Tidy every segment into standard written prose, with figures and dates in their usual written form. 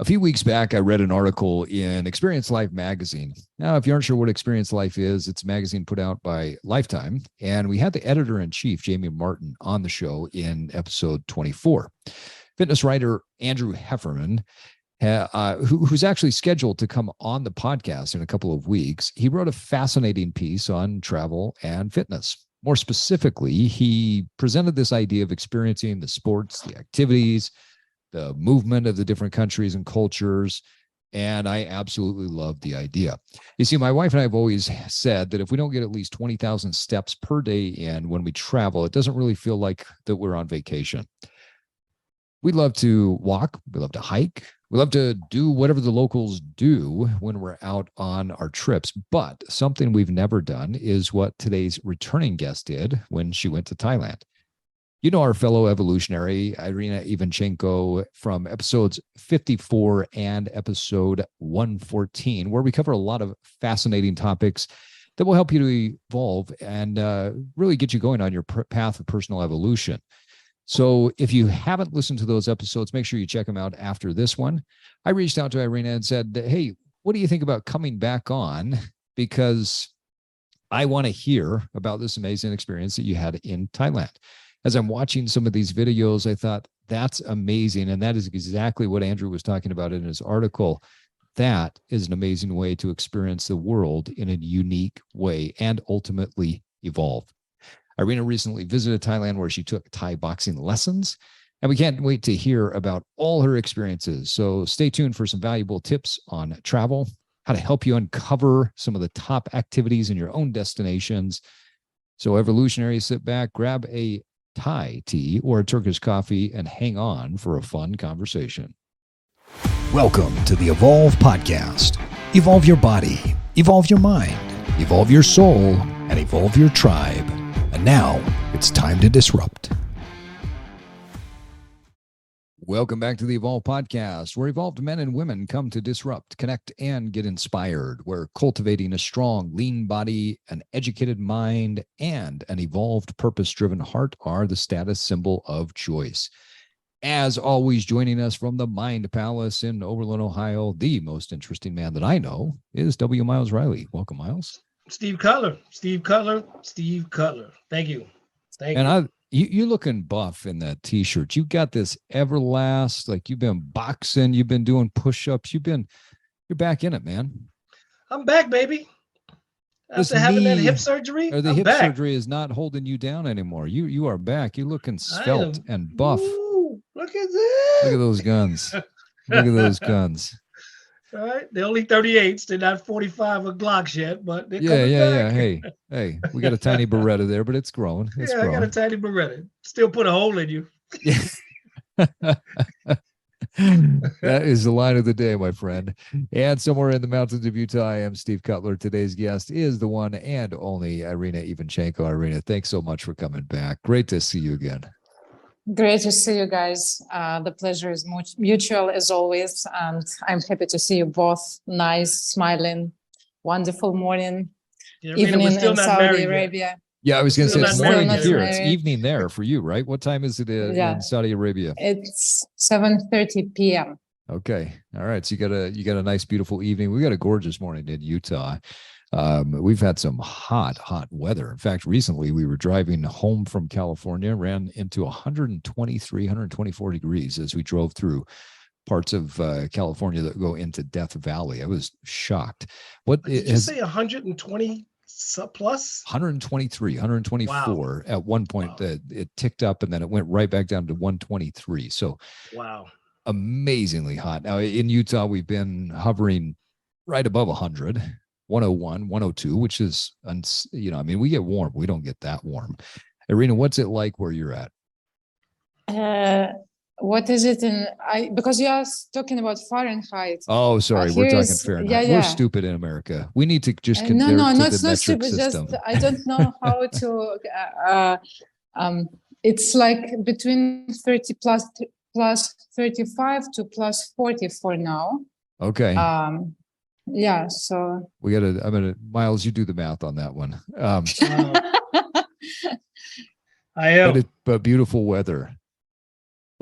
A few weeks back, I read an article in Experience Life magazine. Now, if you aren't sure what Experience Life is, it's a magazine put out by Lifetime. And we had the editor-in-chief, Jamie Martin, on the show in episode 24. Fitness writer Andrew Heffernan, who's actually scheduled to come on the podcast in a couple of weeks, he wrote a fascinating piece on travel and fitness. More specifically, he presented this idea of experiencing the sports, the activities, the movement of the different countries and cultures. And I absolutely love the idea. You see, my wife and I have always said that if we don't get at least 20,000 steps per day in when we travel, it doesn't really feel like that we're on vacation. We love to walk. We love to hike. We love to do whatever the locals do when we're out on our trips. But something we've never done is what today's returning guest did when she went to Thailand. You know our fellow evolutionary, Iryna Ivanchenko, from episodes 54 and episode 114, where we cover a lot of fascinating topics that will help you to evolve and really get you going on your path of personal evolution. So if you haven't listened to those episodes, make sure you check them out after this one. I reached out to Iryna and said, hey, what do you think about coming back on? Because I want to hear about this amazing experience that you had in Thailand. As I'm watching some of these videos, I thought, that's amazing. And that is exactly what Andrew was talking about in his article. That is an amazing way to experience the world in a unique way and ultimately evolve. Iryna recently visited Thailand where she took Thai boxing lessons, and we can't wait to hear about all her experiences. So stay tuned for some valuable tips on travel, how to help you uncover some of the top activities in your own destinations. So evolutionaries, sit back, grab a Thai tea or a Turkish coffee, and hang on for a fun conversation. Welcome to the Evolve Podcast. Evolve your body, evolve your mind, evolve your soul, and evolve your tribe. And now it's time to disrupt. Welcome back to the Evolve Podcast, where evolved men and women come to disrupt, connect, and get inspired, where cultivating a strong, lean body, an educated mind, and an evolved, purpose-driven heart are the status symbol of choice. As always, joining us from the Mind Palace in Overland, Ohio, the most interesting man that I know is W. Miles Riley. Welcome, Miles. Steve Cutler. Thank you. You're looking buff in that t-shirt. You got this Everlast, like you've been boxing, you've been doing push-ups, you're back in it, man. I'm back, baby. After having that hip surgery, or the hip surgery is not holding you down anymore. You are back. You're looking svelte and buff. Ooh, look at this. Look at those guns. Look at those guns. All right, they're only 38s. They're not 45 or Glocks yet, but they're coming back. Hey, we got a tiny Beretta there, but it's growing. It's growing. I got a tiny Beretta. Still put a hole in you. That is the line of the day, my friend. And somewhere in the mountains of Utah, I am Steve Cutler. Today's guest is the one and only Iryna Ivanchenko. Iryna, thanks so much for coming back. Great to see you again. Great to see you guys. The pleasure is mutual as always. And I'm happy to see you both. Nice, smiling, wonderful morning, evening in Saudi Arabia. Yeah, I was going to say it's morning here. It's evening there for you, right? What time is it in Saudi Arabia? It's 7:30 p.m. Okay. All right. So you got a nice, beautiful evening. We got a gorgeous morning in Utah. We've had some hot weather. In fact, recently we were driving home from California, ran into 123, 124 degrees as we drove through parts of California that go into Death Valley. I was shocked. Did you say 120 plus? 123, 124 at one point. It ticked up and then it went right back down to 123. So wow, amazingly hot. Now in Utah, we've been hovering right above 100. 101, 102, which is, we get warm. We don't get that warm. Iryna, what's it like where you're at? What is it because you are talking about Fahrenheit. Oh, sorry. We're talking Fahrenheit. We're stupid in America. We need to just convert to the metric stupid, system. I don't know how to, it's like between 30 plus 35 to plus 40 for now. Okay. Yeah, so Miles, you do the math on that one. I am. But beautiful weather.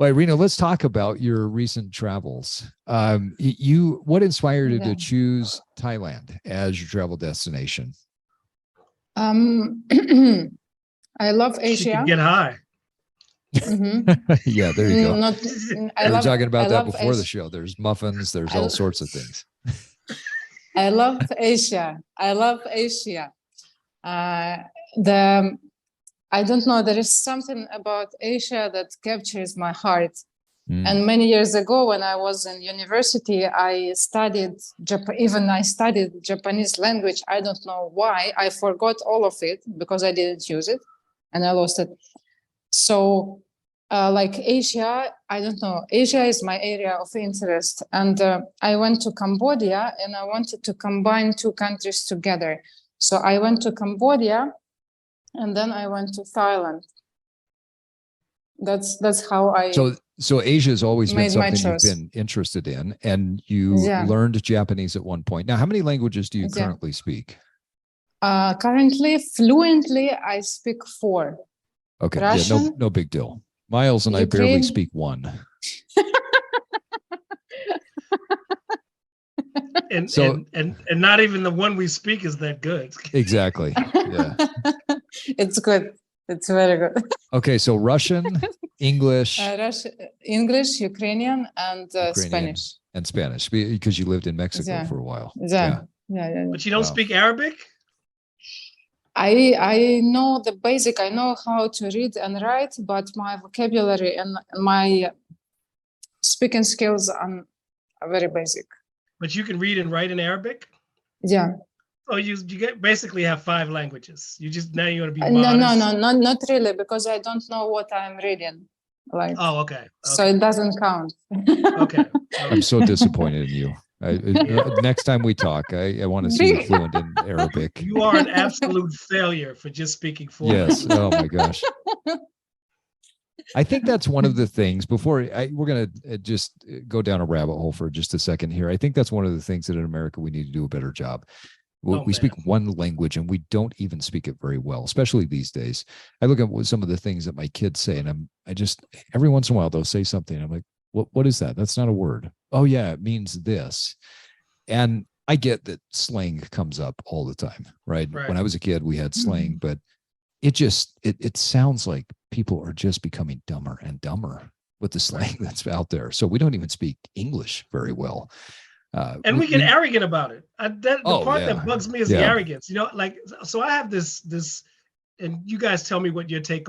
Well, Iryna, let's talk about your recent travels. What inspired you to choose Thailand as your travel destination? I love Asia. She can get high. Mm-hmm. Yeah, there you go. We were talking about that before the show. There's muffins. There's all sorts of things. I love Asia. I love Asia. I don't know. There is something about Asia that captures my heart. And many years ago, when I was in university, I studied Japanese language. I don't know why. I forgot all of it because I didn't use it, and I lost it. So, like Asia, I don't know. Asia is my area of interest, and I went to Cambodia, and I wanted to combine two countries together. So I went to Cambodia, and then I went to Thailand. That's how I. So Asia has always been something you've been interested in, and you learned Japanese at one point. Now, how many languages do you currently speak? Currently, fluently, I speak 4. Okay, Russian, no big deal. Miles and Ukraine. I barely speak 1. and not even the one we speak is that good. Exactly. Yeah. It's good. It's very good. Okay, so Russian, English, English, Ukrainian, and Spanish. And Spanish, because you lived in Mexico for a while. Yeah. But you don't speak Arabic? I know the basic. I know how to read and write, but my vocabulary and my speaking skills are very basic. But you can read and write in Arabic? Yeah. Oh, you basically have 5 languages. You want to be modest. No, not really, because I don't know what I'm reading. Like. Oh, okay. So it doesn't count. Okay. I'm so disappointed in you. Next time we talk, I want to see you fluent in Arabic. You are an absolute failure for just speaking fluent. Yes. Oh my gosh. I think that's one of the things we're going to just go down a rabbit hole for just a second here. I think that's one of the things that in America we need to do a better job. We speak one language and we don't even speak it very well, especially these days. I look at some of the things that my kids say, and I just every once in a while they'll say something. I'm like, what is that? That's not a word. Oh yeah, it means this. And I get that slang comes up all the time, right? When I was a kid, we had slang, but it sounds like people are just becoming dumber and dumber with the slang that's out there. So we don't even speak English very well. And we get arrogant about it. The part that bugs me is the arrogance. So I have this, and you guys tell me what your take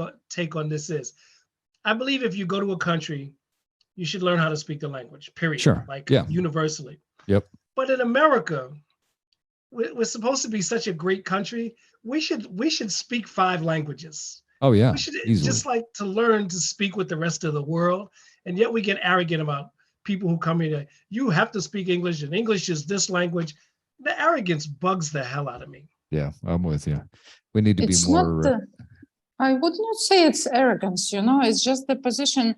on this is. I believe if you go to a country, you should learn how to speak the language, period. Sure. Universally. Yep. But in America, we're supposed to be such a great country. We should speak 5 languages. Oh yeah. We should just like to learn to speak with the rest of the world. And yet we get arrogant about people who come here, you have to speak English, and English is this language. The arrogance bugs the hell out of me. Yeah, I'm with you. We need to be more. I would not say it's arrogance, it's just the position.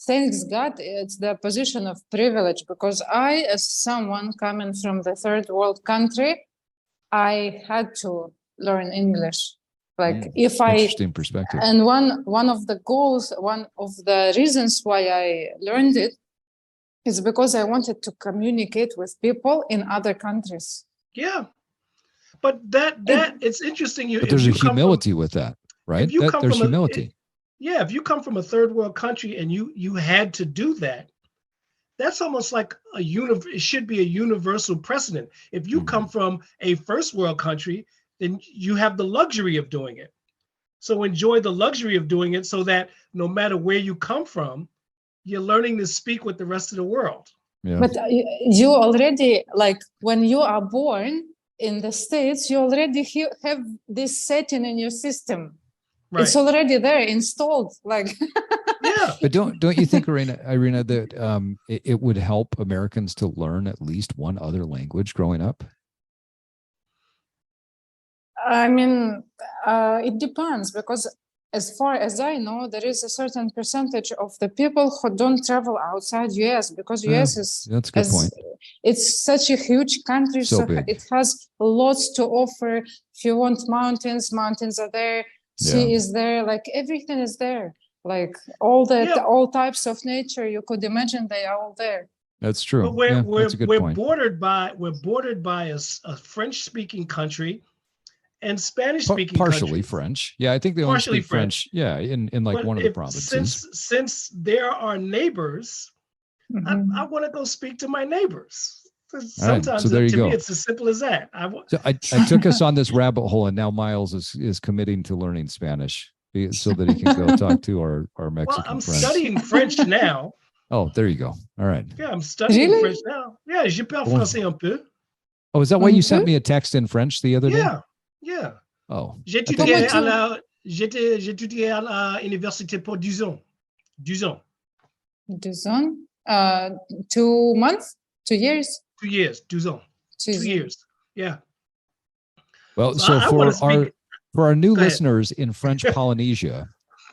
Thanks God, it's the position of privilege, because I, as someone coming from the third world country, I had to learn English. Interesting perspective. And one of the goals, one of the reasons why I learned it, it's because I wanted to communicate with people in other countries. Yeah, but it's interesting. But there's a humility with that, right? There's humility. If you come from a third world country and you had to do that, that's almost like it should be a universal precedent. If you come from a first world country, then you have the luxury of doing it. So enjoy the luxury of doing it, so that no matter where you come from, you're learning to speak with the rest of the world. Yeah. But you already, when you are born in the States, you already have this setting in your system. Right. It's already there, installed. Yeah. But don't you think, Iryna, that it would help Americans to learn at least one other language growing up? I mean, it depends, because as far as I know, there is a certain percentage of the people who don't travel outside US, because US is that's a good point. It's such a huge country, so it has lots to offer. If you want mountains are there, sea is there, everything is there. Like all types of nature you could imagine, they are all there. That's true. But that's a good point. bordered by a French-speaking country and Spanish-speaking partially countries. French. Yeah, I think they only speak French. Yeah, in like but one of the provinces. Since there are neighbors, I want to go speak to my neighbors. Sometimes right, so there you to go. me, it's as simple as that. So I took us on this rabbit hole, and now Miles is committing to learning Spanish so that he can go talk to our Mexican I'm friends. studying French now. Oh, there you go. All right. Yeah, I'm studying French now. Yeah, je parle français un peu. Oh, is that why you sent me a text in French the other day? Yeah. Oh. J'étudiais à la université pour 10 ans. 10 ans. 2 ans? 2 months? 2 years? 2 years. 2 ans. 2 years. Yeah. Well, so for our new listeners in French Polynesia,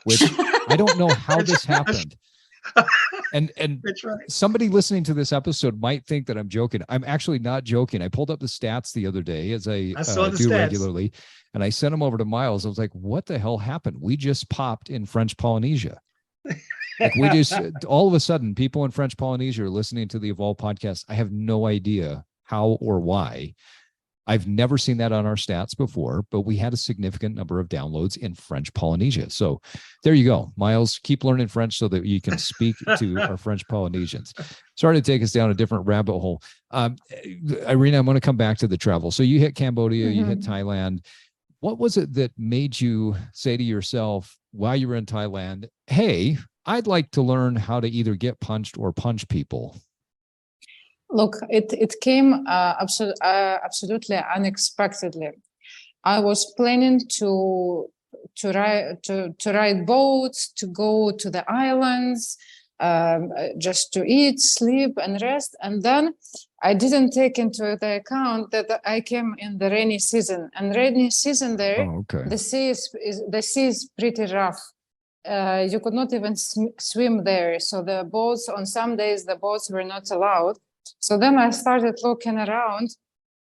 which I don't know how this happened. And That's right. Somebody listening to this episode might think that I'm joking. I'm actually not joking. I pulled up the stats the other day, as I do regularly, and I sent them over to Miles. I was like, what the hell happened? We just popped in French Polynesia. Like we just, all of a sudden, people in French Polynesia are listening to the Evolve podcast. I have no idea how or why. I've never seen that on our stats before, but we had a significant number of downloads in French Polynesia. So there you go. Miles, keep learning French so that you can speak to our French Polynesians. Sorry to take us down a different rabbit hole. Iryna, I'm going to come back to the travel. So you hit Cambodia, you hit Thailand. What was it that made you say to yourself while you were in Thailand, hey, I'd like to learn how to either get punched or punch people? Look, it came absolutely unexpectedly. I was planning to ride boats, to go to the islands, just to eat, sleep, and rest. And then I didn't take into the account that I came in the rainy season. And rainy season there, the sea is pretty rough. You could not even swim there. So the boats, on some days, the boats were not allowed. So then I started looking around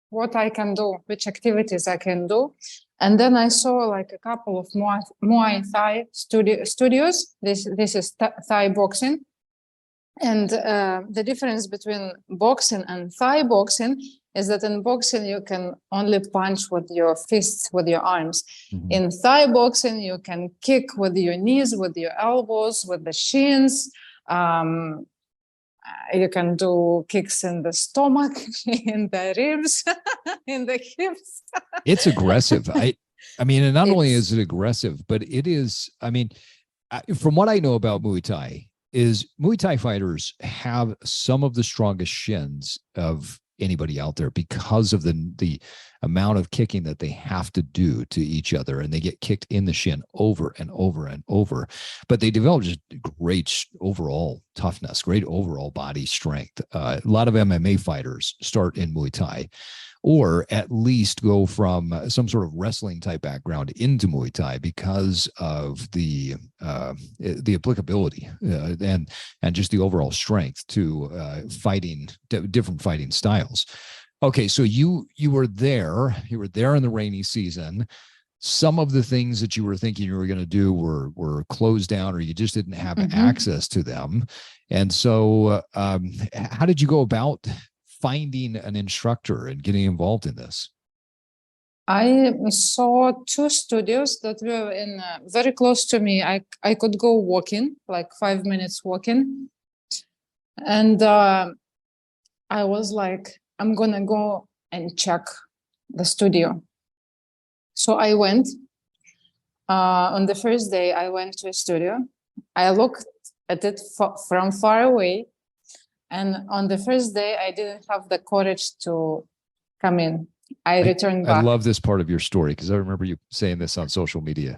what I can do, which activities I can do. And then I saw like a couple of Muay Thai studios. This is Thai boxing. And the difference between boxing and Thai boxing is that in boxing, you can only punch with your fists, with your arms. Mm-hmm. In Thai boxing, you can kick with your knees, with your elbows, with the shins. You can do kicks in the stomach, in the ribs, in the hips. It's aggressive. I mean, and not only is it aggressive, but it is, I mean, from what I know about Muay Thai, is Muay Thai fighters have some of the strongest shins of anybody out there because of the amount of kicking that they have to do to each other, and they get kicked in the shin over and over and over, but they develop just great overall toughness, great overall body strength. A lot of MMA fighters start in Muay Thai, or at least go from some sort of wrestling type background into Muay Thai because of the applicability and just the overall strength to fighting different fighting styles. Okay, so you were there in the rainy season. Some of the things that you were thinking you were going to do were closed down, or you just didn't have access to them. And so how did you go about finding an instructor and getting involved in this? I saw 2 studios that were in very close to me. I could go walking, like 5 minutes walking. And I was like, I'm going to go and check the studio. So I went. On the first day, I went to a studio. I looked at it from far away. And on the first day, I didn't have the courage to come in. I returned back. I love this part of your story because I remember you saying this on social media.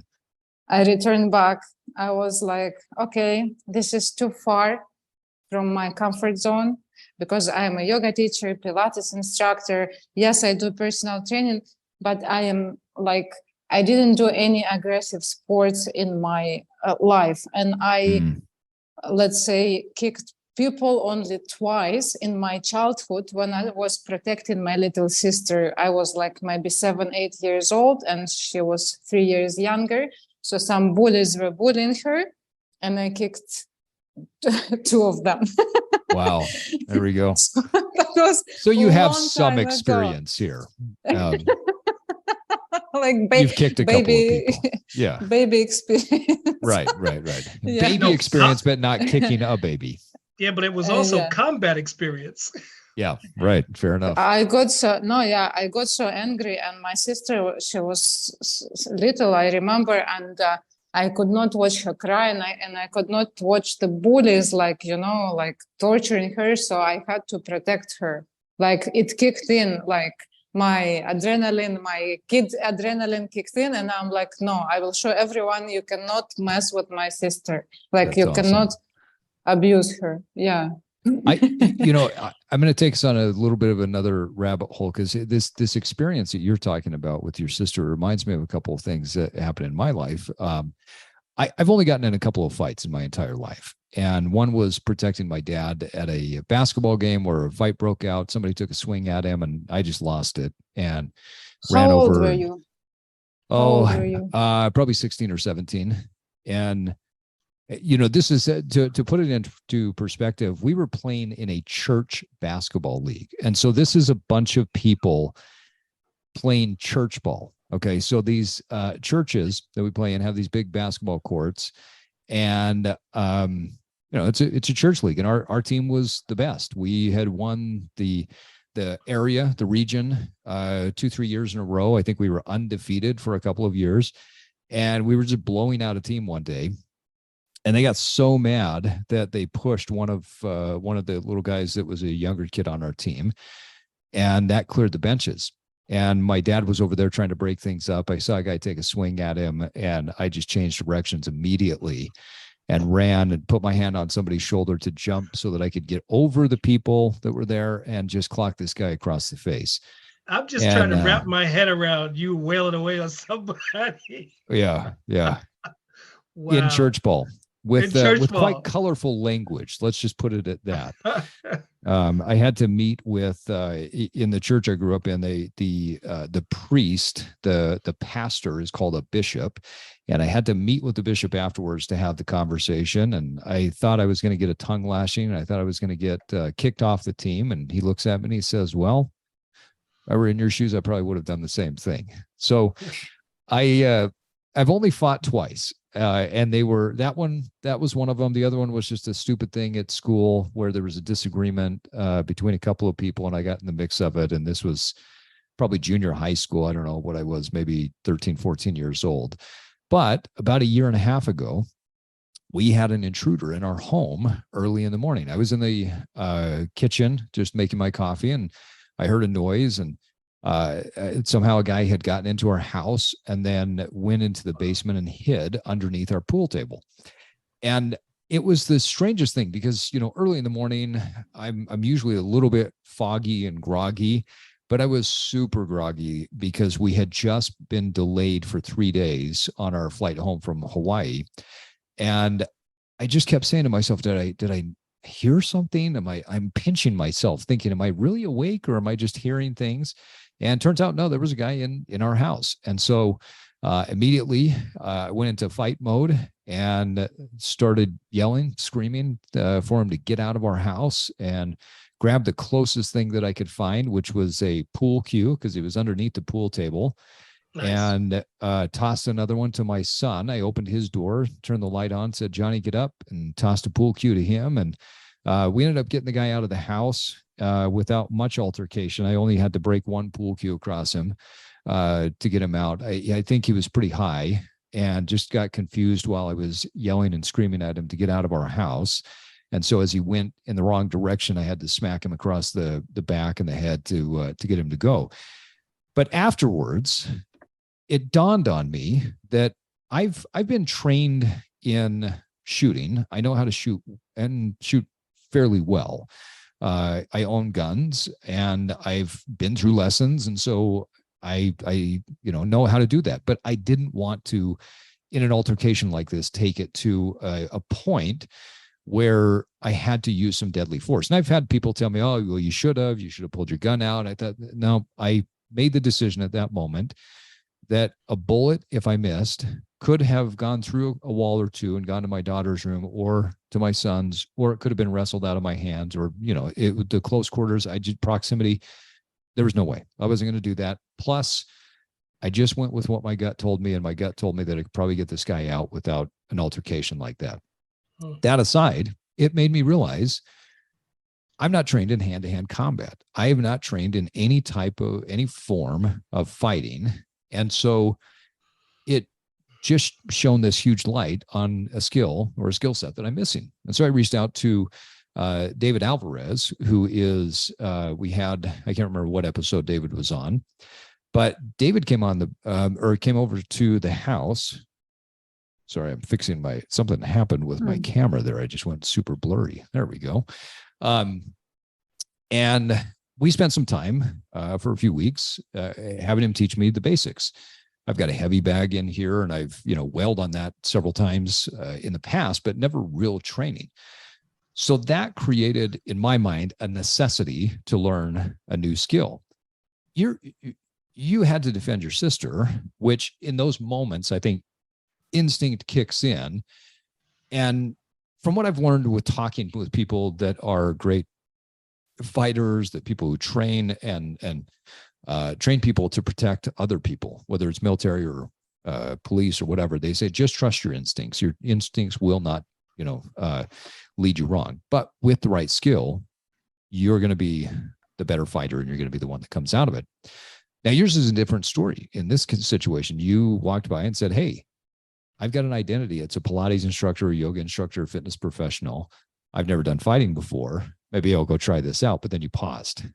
I returned back. I was like, okay, this is too far from my comfort zone because I'm a yoga teacher, Pilates instructor. Yes, I do personal training, but I am like, I didn't do any aggressive sports in my life. And I, let's say, kicked people only twice in my childhood when I was protecting my little sister. I was like maybe 7-8 years old and she was 3 years younger. So some bullies were bullying her. and I kicked two of them. Wow. There we go. So, that was so you have long some time experience here. Like You've kicked a couple of people. Yeah. Baby experience. Right. Yeah. Baby experience, but not kicking a baby. Yeah, but it was also combat experience. Yeah, right. Fair enough. I got so angry, and my sister, she was little, I remember, and I could not watch her cry, and I could not watch the bullies, like torturing her. So I had to protect her. Like, it kicked in, like my kid adrenaline kicked in, and I'm like, no, I will show everyone you cannot mess with my sister. Like, you cannot abuse her. Yeah. I'm going to take us on a little bit of another rabbit hole, because this experience that you're talking about with your sister reminds me of a couple of things that happened in my life. I've only gotten in a couple of fights in my entire life. And one was protecting my dad at a basketball game where a fight broke out. Somebody took a swing at him, and I just lost it and ran over. How old were you? Probably 16 or 17. And this is to put it into perspective. We were playing in a church basketball league. And so this is a bunch of people playing church ball. Okay. So these churches that we play in have these big basketball courts, and it's a church league, and our team was the best. We had won the area, the region, 2-3 years in a row. I think we were undefeated for a couple of years, and we were just blowing out a team one day. And they got so mad that they pushed one of the little guys that was a younger kid on our team, and that cleared the benches. And my dad was over there trying to break things up. I saw a guy take a swing at him, and I just changed directions immediately and ran and put my hand on somebody's shoulder to jump so that I could get over the people that were there and just clock this guy across the face. I'm just trying to wrap my head around you wailing away on somebody. Yeah. Wow. In church ball. With quite colorful language. Let's just put it at that. I had to meet with in the church I grew up in, the priest, the pastor is called a bishop, and I had to meet with the bishop afterwards to have the conversation. And I thought I was going to get a tongue lashing. I thought I was going to get kicked off the team. And he looks at me and he says, "Well, if I were in your shoes, I probably would have done the same thing." So I've only fought twice. And that was one of them. The other one was just a stupid thing at school where there was a disagreement between a couple of people, and I got in the mix of it. And this was probably junior high school. I don't know what I was, maybe 13, 14 years old. But about a year and a half ago, we had an intruder in our home early in the morning. I was in the kitchen just making my coffee, and I heard a noise, and somehow a guy had gotten into our house and then went into the basement and hid underneath our pool table. And it was the strangest thing because, early in the morning, I'm usually a little bit foggy and groggy, but I was super groggy because we had just been delayed for 3 days on our flight home from Hawaii. And I just kept saying to myself, did I hear something? I'm pinching myself thinking, am I really awake, or am I just hearing things? And turns out, no, there was a guy in our house. And so immediately I went into fight mode and started yelling, screaming for him to get out of our house, and grabbed the closest thing that I could find, which was a pool cue, because he was underneath the pool table. Nice. And tossed another one to my son. I opened his door, turned the light on, said, "Johnny, get up," and tossed a pool cue to him. And we ended up getting the guy out of the house without much altercation. I only had to break one pool cue across him to get him out. I think he was pretty high and just got confused while I was yelling and screaming at him to get out of our house. And so as he went in the wrong direction, I had to smack him across the back and the head to get him to go. But afterwards, it dawned on me that I've been trained in shooting. I know how to shoot and shoot fairly well. I own guns and I've been through lessons. And so I know how to do that, but I didn't want to, in an altercation like this, take it to a point where I had to use some deadly force. And I've had people tell me, "Oh, well, you should have pulled your gun out." I thought, no, I made the decision at that moment that a bullet, if I missed, could have gone through a wall or two and gone to my daughter's room or to my son's, or it could have been wrestled out of my hands, or, the close quarters, proximity. There was no way I wasn't going to do that. Plus, I just went with what my gut told me, and my gut told me that I could probably get this guy out without an altercation like that. That aside, it made me realize I'm not trained in hand-to-hand combat. I have not trained in any form of fighting. And so it just shone this huge light on a skill or a skill set that I'm missing. And so I reached out to David Alvarez, who is, I can't remember what episode David was on, but David came on came over to the house. Sorry, I'm fixing something happened with my camera there. I just went super blurry. There we go. And we spent some time for a few weeks having him teach me the basics. I've got a heavy bag in here, and I've, wailed on that several times in the past, but never real training. So that created, in my mind, a necessity to learn a new skill. You had to defend your sister, which in those moments, I think instinct kicks in. And from what I've learned with talking with people that are great fighters, that people who train and train people to protect other people, whether it's military or police or whatever, they say, just trust your instincts. Your instincts will not, lead you wrong. But with the right skill, you're going to be the better fighter, and you're going to be the one that comes out of it. Now, yours is a different story. In this situation, you walked by and said, hey, I've got an identity. It's a Pilates instructor, a yoga instructor, a fitness professional. I've never done fighting before. Maybe I'll go try this out. But then you paused.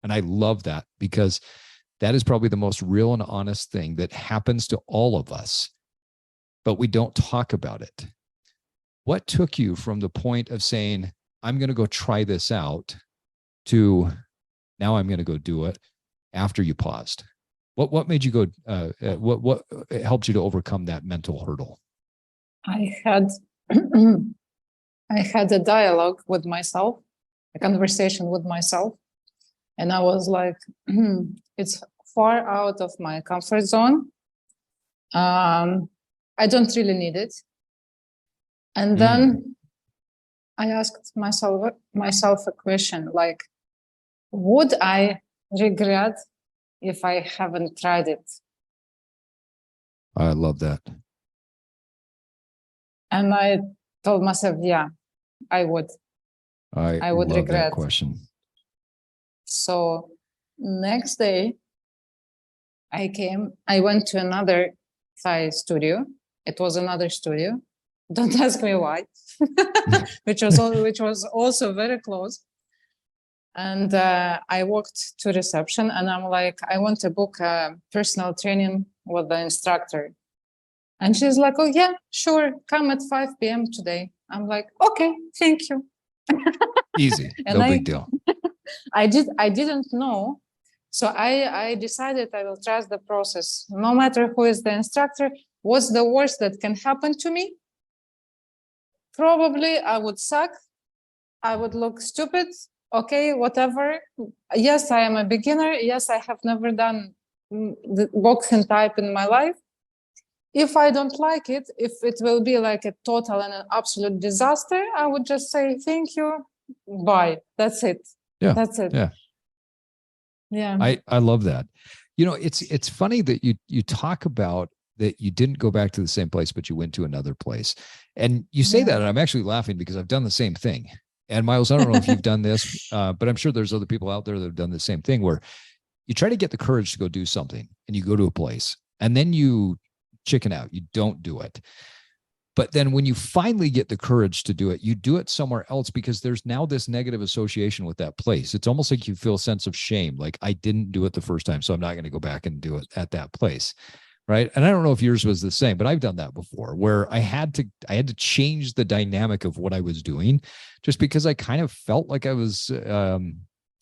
And I love that, because that is probably the most real and honest thing that happens to all of us, but we don't talk about it. What took you from the point of saying, I'm going to go try this out, to now I'm going to go do it, after you paused? What made you go, what helped you to overcome that mental hurdle? I had a dialogue with myself, a conversation with myself. And I was like, it's far out of my comfort zone. I don't really need it. And then I asked myself a question, like, would I regret if I haven't tried it? I love that. And I told myself, yeah, I would. I would love regret that question. So next day, I went to another Thai studio. It was another studio. Don't ask me why, which was also very close. And I walked to reception, and I'm like, I want to book a personal training with the instructor. And she's like, oh yeah, sure, come at 5 p.m. today. I'm like, okay, thank you. Easy, no big deal. I didn't know. So I decided I will trust the process. No matter who is the instructor, what's the worst that can happen to me? Probably I would suck. I would look stupid. Okay, whatever. Yes, I am a beginner. Yes, I have never done the boxing type in my life. If I don't like it, if it will be like a total and an absolute disaster, I would just say, thank you, bye. That's it. Yeah. That's it. Yeah. Yeah. I love that. It's funny that you talk about that you didn't go back to the same place, but you went to another place. And you say that, and I'm actually laughing because I've done the same thing. And Miles, I don't know if you've done this, but I'm sure there's other people out there that have done the same thing, where you try to get the courage to go do something, and you go to a place, and then you chicken out. You don't do it. But then when you finally get the courage to do it, you do it somewhere else, because there's now this negative association with that place. It's almost like you feel a sense of shame. Like, I didn't do it the first time, so I'm not going to go back and do it at that place. Right. And I don't know if yours was the same, but I've done that before, where I had to change the dynamic of what I was doing, just because I kind of felt like I was, I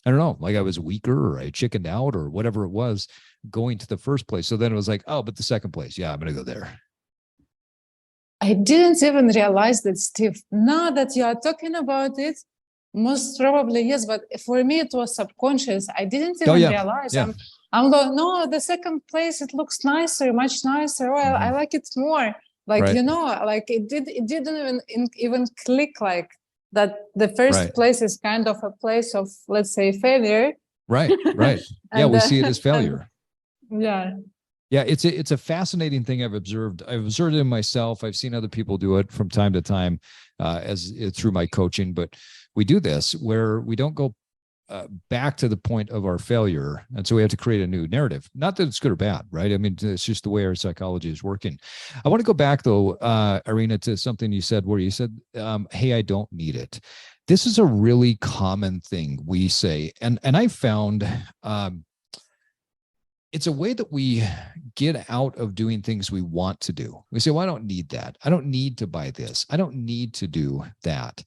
don't know, like I was weaker, or I chickened out, or whatever it was, going to the first place. So then it was like, oh, but the second place, yeah, I'm going to go there. I didn't even realize that, Steve. Now that you are talking about it, most probably yes, but for me it was subconscious. I didn't even realize. Yeah. I'm going, no, the second place, it looks nicer, much nicer. Well, I like it more. Like, Right. like it didn't even click like that. The first place is kind of a place of, let's say, failure. Right. Yeah, we see it as failure. Yeah, it's a fascinating thing I've observed. I've observed it in myself. I've seen other people do it from time to time through my coaching. But we do this where we don't go back to the point of our failure. And so we have to create a new narrative. Not that it's good or bad, right? I mean, it's just the way our psychology is working. I want to go back, though, Iryna, to something you said where you said, hey, I don't need it. This is a really common thing we say. And I found it's a way that we get out of doing things we want to do. We say, well, I don't need that. I don't need to buy this. I don't need to do that.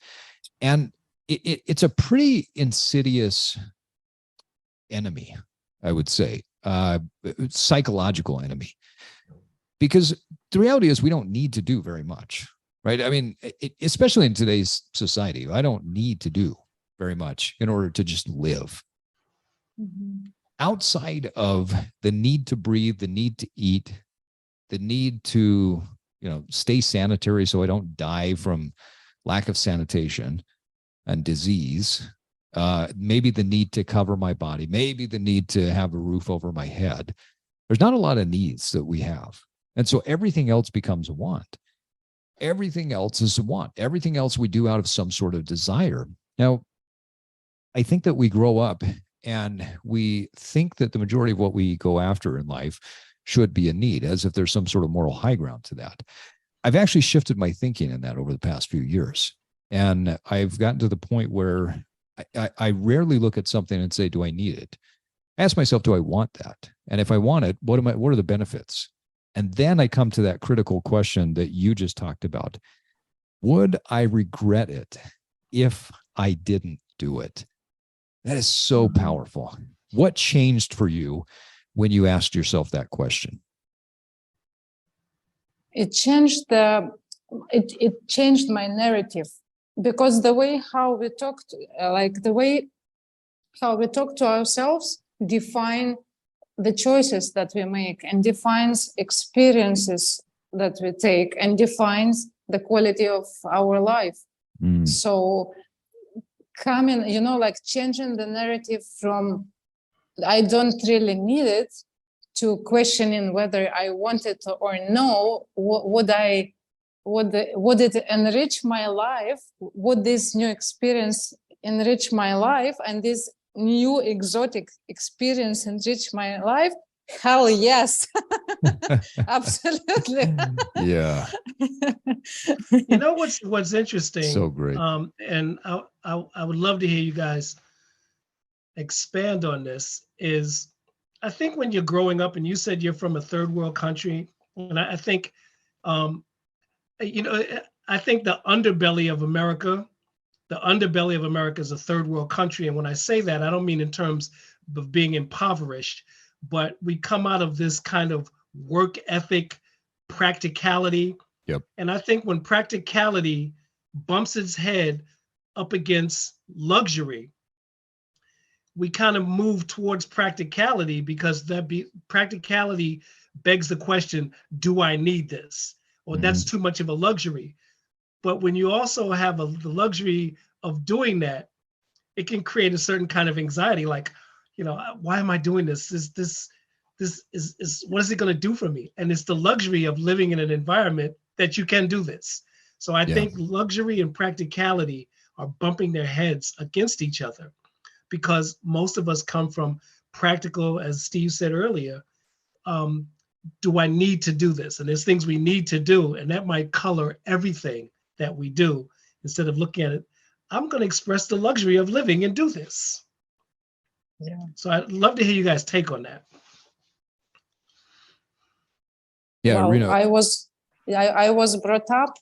And it's a pretty insidious enemy, I would say, psychological enemy, because the reality is we don't need to do very much, right? I mean, especially in today's society, I don't need to do very much in order to just live. Mm-hmm. Outside of the need to breathe, the need to eat, the need to, stay sanitary so I don't die from lack of sanitation and disease, maybe the need to cover my body, maybe the need to have a roof over my head. There's not a lot of needs that we have. And so everything else becomes a want. Everything else is a want. Everything else we do out of some sort of desire. Now, I think that we grow up and we think that the majority of what we go after in life should be a need, as if there's some sort of moral high ground to that. I've actually shifted my thinking in that over the past few years. And I've gotten to the point where I rarely look at something and say, do I need it? I ask myself, do I want that? And if I want it, what are the benefits? And then I come to that critical question that you just talked about. Would I regret it if I didn't do it? That is so powerful. What changed for you when you asked yourself that question? It changed it changed my narrative, because the way how we talk to ourselves define the choices that we make, and defines experiences that we take, and defines the quality of our life. So changing the narrative from I don't really need it to questioning whether I want it or no. Would it enrich my life? Would this new experience enrich my life? And this new exotic experience enrich my life? Hell yes. Absolutely. Yeah. What's interesting? So great. And I would love to hear you guys expand on this. Is I think when you're growing up, and you said you're from a third world country, and I think I think the underbelly of America is a third world country. And when I say that, I don't mean in terms of being impoverished, but we come out of this kind of work ethic, practicality. Yep. And I think when practicality bumps its head up against luxury, we kind of move towards practicality, because practicality begs the question, do I need this? Or that's too much of a luxury. But when you also have the luxury of doing that, it can create a certain kind of anxiety, like, why am I doing this? This is what is it going to do for me? And it's the luxury of living in an environment that you can do this. So I think luxury and practicality are bumping their heads against each other, because most of us come from practical, as Steve said earlier. Do I need to do this? And there's things we need to do, and that might color everything that we do, instead of looking at it, I'm going to express the luxury of living and do this. Yeah. So I'd love to hear you guys' take on that. Yeah, well, Iryna. I was brought up.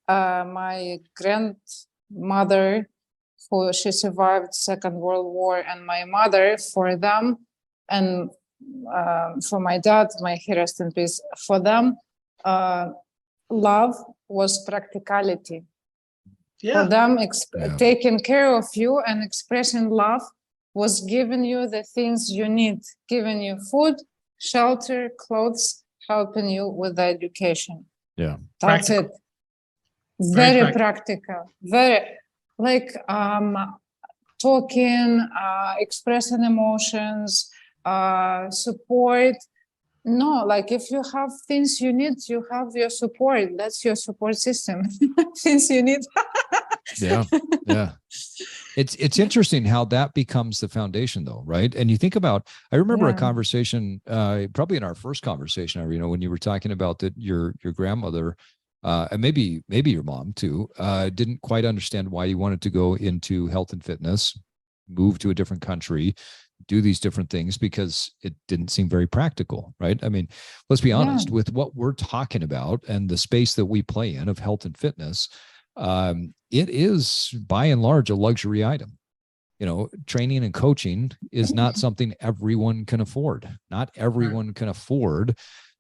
My grandmother, she survived Second World War, and my mother, for them, and for my dad, may he rest in peace, for them, love was practicality. Yeah. For them, taking care of you and expressing love was giving you the things you need, giving you food, shelter, clothes, helping you with the education. Yeah. That's Practical. it. Very practical. Very like talking, expressing emotions, support. No, like if you have things you need, you have your support. That's your support system. Things you need. Yeah. Yeah. It's interesting how that becomes the foundation though, right? And you think about, I remember a conversation, probably in our first conversation, Iryna, when you were talking about that your grandmother, and maybe your mom too, didn't quite understand why you wanted to go into health and fitness, move to a different country, do these different things because it didn't seem very practical, right? I mean, let's be honest, with what we're talking about and the space that we play in of health and fitness, it is by and large a luxury item. You know, training and coaching is not something everyone can afford. Not everyone can afford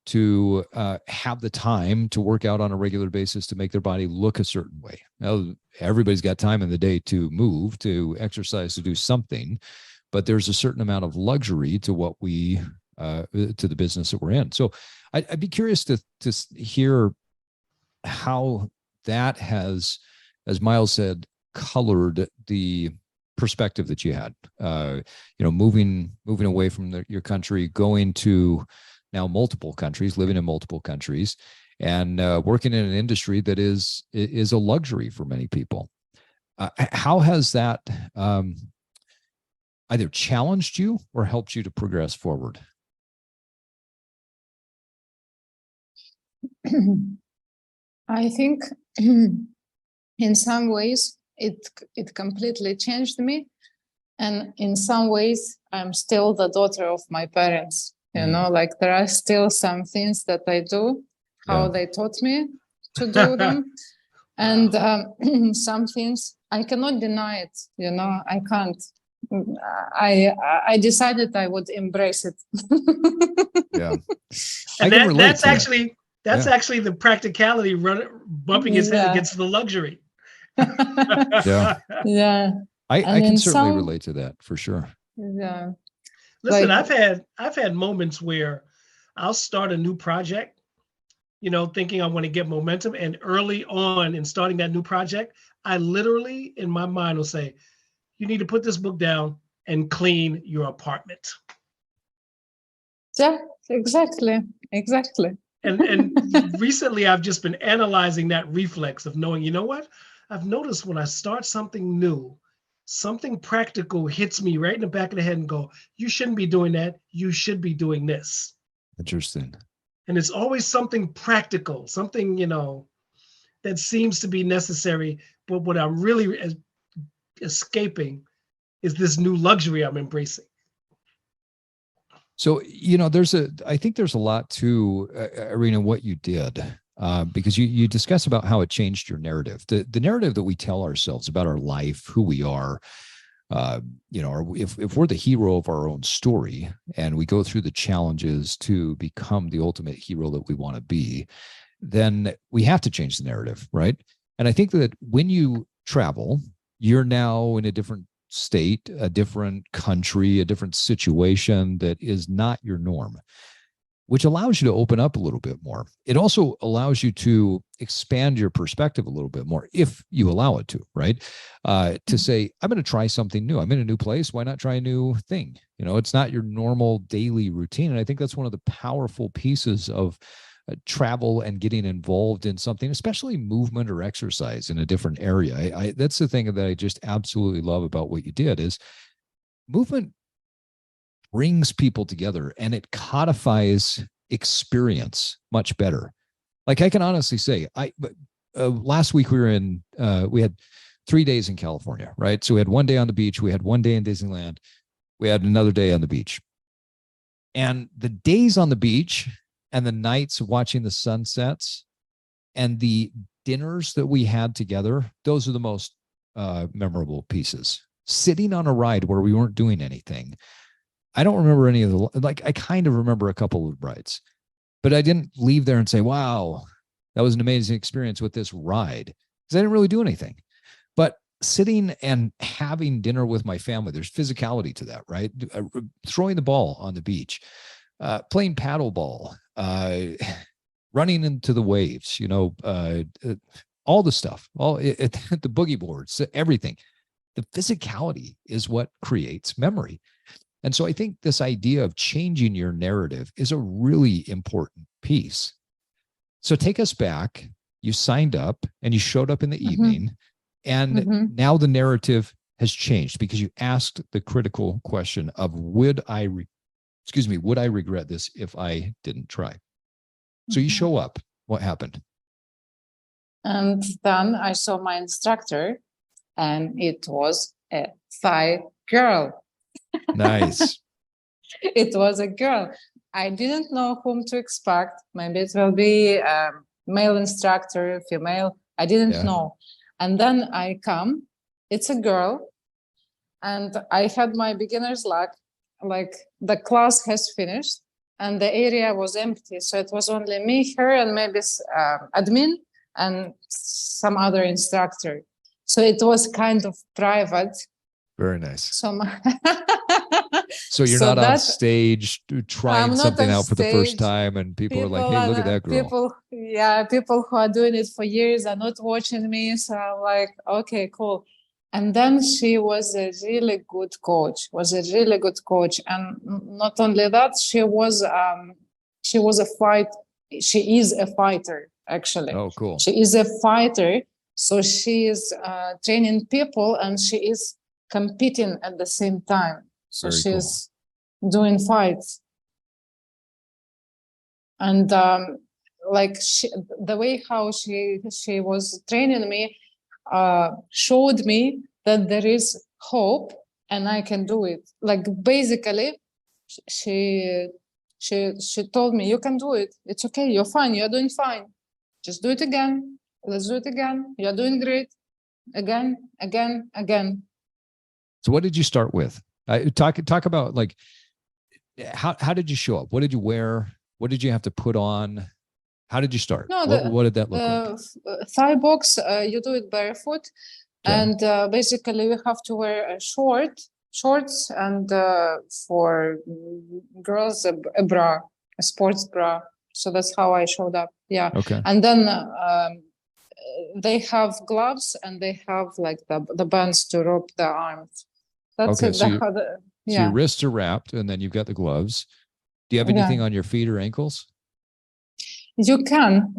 to have the time to work out on a regular basis to make their body look a certain way. Now, everybody's got time in the day to move, to exercise, to do something, but there's a certain amount of luxury to what we, to the business that we're in. So I'd be curious to hear how that has, as Miles said, colored the perspective that you had, moving away from your country, going to now multiple countries, living in multiple countries, and working in an industry that is a luxury for many people. How has that either challenged you or helped you to progress forward? I think in some ways it completely changed me, and in some ways I'm still the daughter of my parents. Like there are still some things that I do how they taught me to do them, and some things I cannot deny it. I can't. I decided I would embrace it. And that's actually the practicality bumping his head against the luxury. I can certainly relate to that for sure. Yeah. Listen, I've had moments where I'll start a new project, thinking I want to get momentum, and early on in starting that new project, I literally in my mind will say, you need to put this book down and clean your apartment. Yeah, exactly. And recently I've just been analyzing that reflex of knowing, you know what? I've noticed when I start something new, something practical hits me right in the back of the head and go, you shouldn't be doing that. You should be doing this. Interesting. And it's always something practical, something, that seems to be necessary. But what I'm really escaping is this new luxury I'm embracing. So, I think there's a lot to, Iryna, what you did, because you discuss about how it changed your narrative, the narrative that we tell ourselves about our life, who we are, if we're the hero of our own story and we go through the challenges to become the ultimate hero that we want to be, then we have to change the narrative, right? And I think that when you travel, you're now in a different state, a different country, a different situation that is not your norm, which allows you to open up a little bit more. It also allows you to expand your perspective a little bit more if you allow it to, right? To say, I'm going to try something new. I'm in a new place. Why not try a new thing? It's not your normal daily routine. And I think that's one of the powerful pieces of travel and getting involved in something, especially movement or exercise in a different area. That's the thing that I just absolutely love about what you did is movement brings people together and it codifies experience much better. Like I can honestly say, last week we had 3 days in California, right? So we had 1 day on the beach, we had 1 day in Disneyland, we had another day on the beach. And the days on the beach and the nights watching the sunsets and the dinners that we had together, those are the most memorable pieces. Sitting on a ride where we weren't doing anything. I don't remember any of I kind of remember a couple of rides, but I didn't leave there and say, wow, that was an amazing experience with this ride, because I didn't really do anything. But sitting and having dinner with my family, there's physicality to that, right? Throwing the ball on the beach, playing paddle ball, running into the waves, all the stuff, the boogie boards, everything. The physicality is what creates memory. And so I think this idea of changing your narrative is a really important piece. So take us back. You signed up and you showed up in the evening, and now the narrative has changed because you asked the critical question of would I regret this if I didn't try? So you show up. What happened? And then I saw my instructor, and it was a Thai girl. Nice. It was a girl. I didn't know whom to expect. Maybe it will be a male instructor, female. I didn't know. And then I come. It's a girl. And I had my beginner's luck. Like the class has finished and the area was empty. So it was only me, her, and maybe admin and some other instructor. So it was kind of private. Very nice. So, so you're not on stage trying something out for the first time, and people are like, hey, look at that girl. People who are doing it for years are not watching me. So I'm like, okay, cool. And then she was a really good coach, And not only that, she is a fighter, actually. Oh, cool. She is a fighter. So she is training people and she is competing at the same time. So she's doing fights. And the way how she was training me showed me that there is hope and I can do it. Like basically, she told me, you can do it. It's okay. You're fine. You're doing fine. Just do it again. Let's do it again. You're doing great. Again. So what did you start with? Talk about like, how did you show up? What did you wear? What did you have to put on? How did you start? What did that look like? Thigh box, you do it barefoot. Okay. And basically you have to wear shorts and for girls, a bra, a sports bra. So that's how I showed up. Yeah. Okay. And then they have gloves and they have like the bands to rope the arms. That's okay. It. So your wrists are wrapped and then you've got the gloves. Do you have anything on your feet or ankles? You can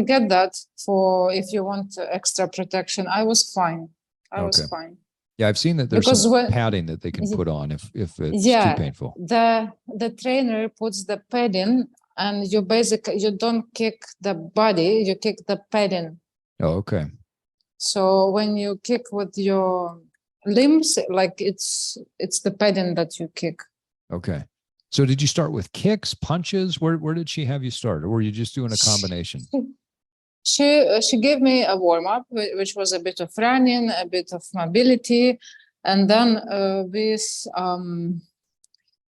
get that for if you want extra protection. I was fine. I was fine. Yeah, I've seen that there's some padding that they can put on if it's too painful. The trainer puts the padding and you don't kick the body, you kick the padding. Oh, okay. So when you kick with your limbs, like it's the padding that you kick. Okay. So did you start with kicks, punches? Where did she have you start? Or were you just doing a combination? She gave me a warm-up, which was a bit of running, a bit of mobility. And then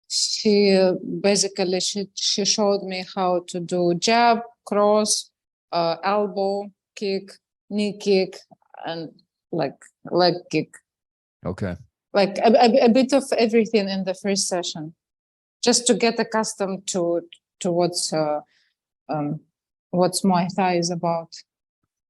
she showed me how to do jab, cross, elbow kick, knee kick, and like leg kick. Okay. Like a bit of everything in the first session, just to get accustomed to what's Muay Thai is about.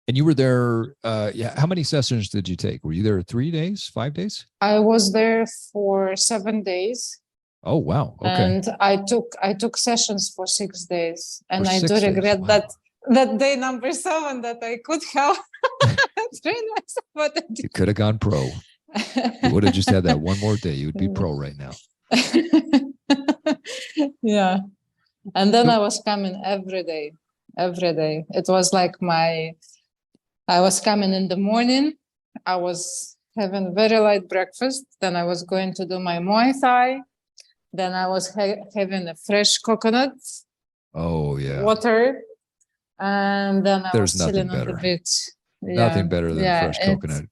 And you were there, how many sessions did you take? Were you there 3 days, 5 days? I was there for 7 days. Oh, wow. Okay. And I took sessions for 6 days. And I do regret that day number 7 that I could have trained myself. But you could have gone pro. You would have just had that one more day. You would be pro right now. Yeah. And then I was coming every day. It was like I was coming in the morning. I was having very light breakfast. Then I was going to do my Muay Thai. Then I was having a fresh coconut. Oh, yeah. Water. And then I was chilling on the beach. Nothing better than fresh coconut.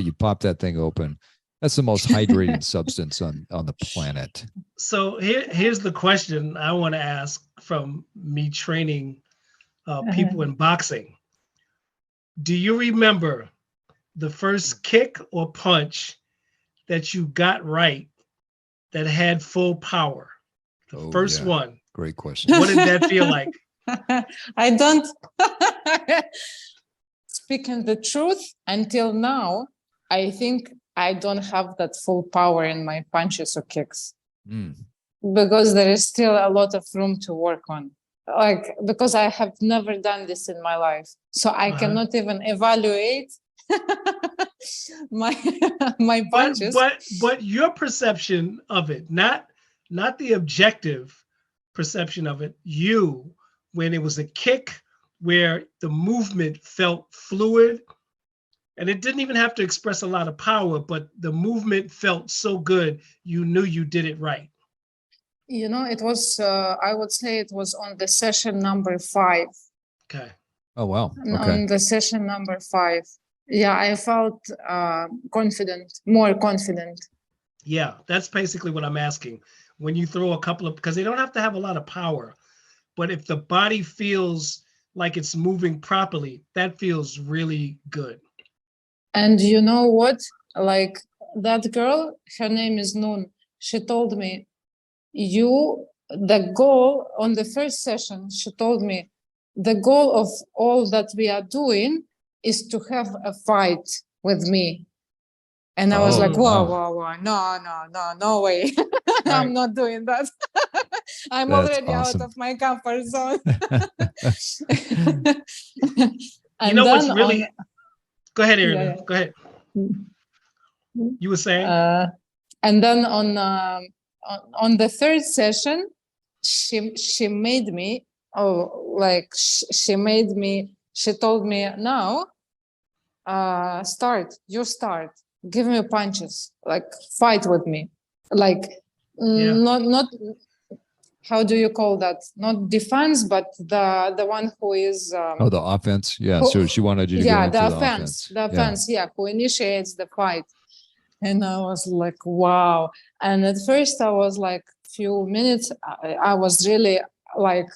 You pop that thing open. That's the most hydrating substance on the planet. So here's the question I want to ask from me training people in boxing. Do you remember the first kick or punch that you got right that had full power? The first one. Great question. What did that feel like? I don't speaking the truth until now. I think I don't have that full power in my punches or kicks because there is still a lot of room to work on. Like, because I have never done this in my life, so I cannot even evaluate my punches. But your perception of it, not the objective perception of it. You, when it was a kick where the movement felt fluid, and it didn't even have to express a lot of power, but the movement felt so good, you knew you did it right. You know, it was, I would say it was on the session number 5. Okay. Oh, wow. Okay. On the session number 5. Yeah, I felt confident, more confident. Yeah, that's basically what I'm asking. When you throw a couple of, because they don't have to have a lot of power, but if the body feels like it's moving properly, that feels really good. And you know what? Like that girl, her name is Noon. She told me, the goal on the first session, she told me, the goal of all that we are doing is to have a fight with me. And I was like, whoa, no way. I'm not doing that. I'm already awesome. Out of my comfort zone. You know what's really... Go ahead, Iryna. Go ahead. You were saying? And then on the third session, she made me, she told me, now, you start. Give me punches, like fight with me. Like, not how do you call that? Not defense, but the one who is... the offense. Yeah, so she wanted you to go into the offense. The offense, who initiates the fight. And I was like, wow. And at first I was like, few minutes, I was really like,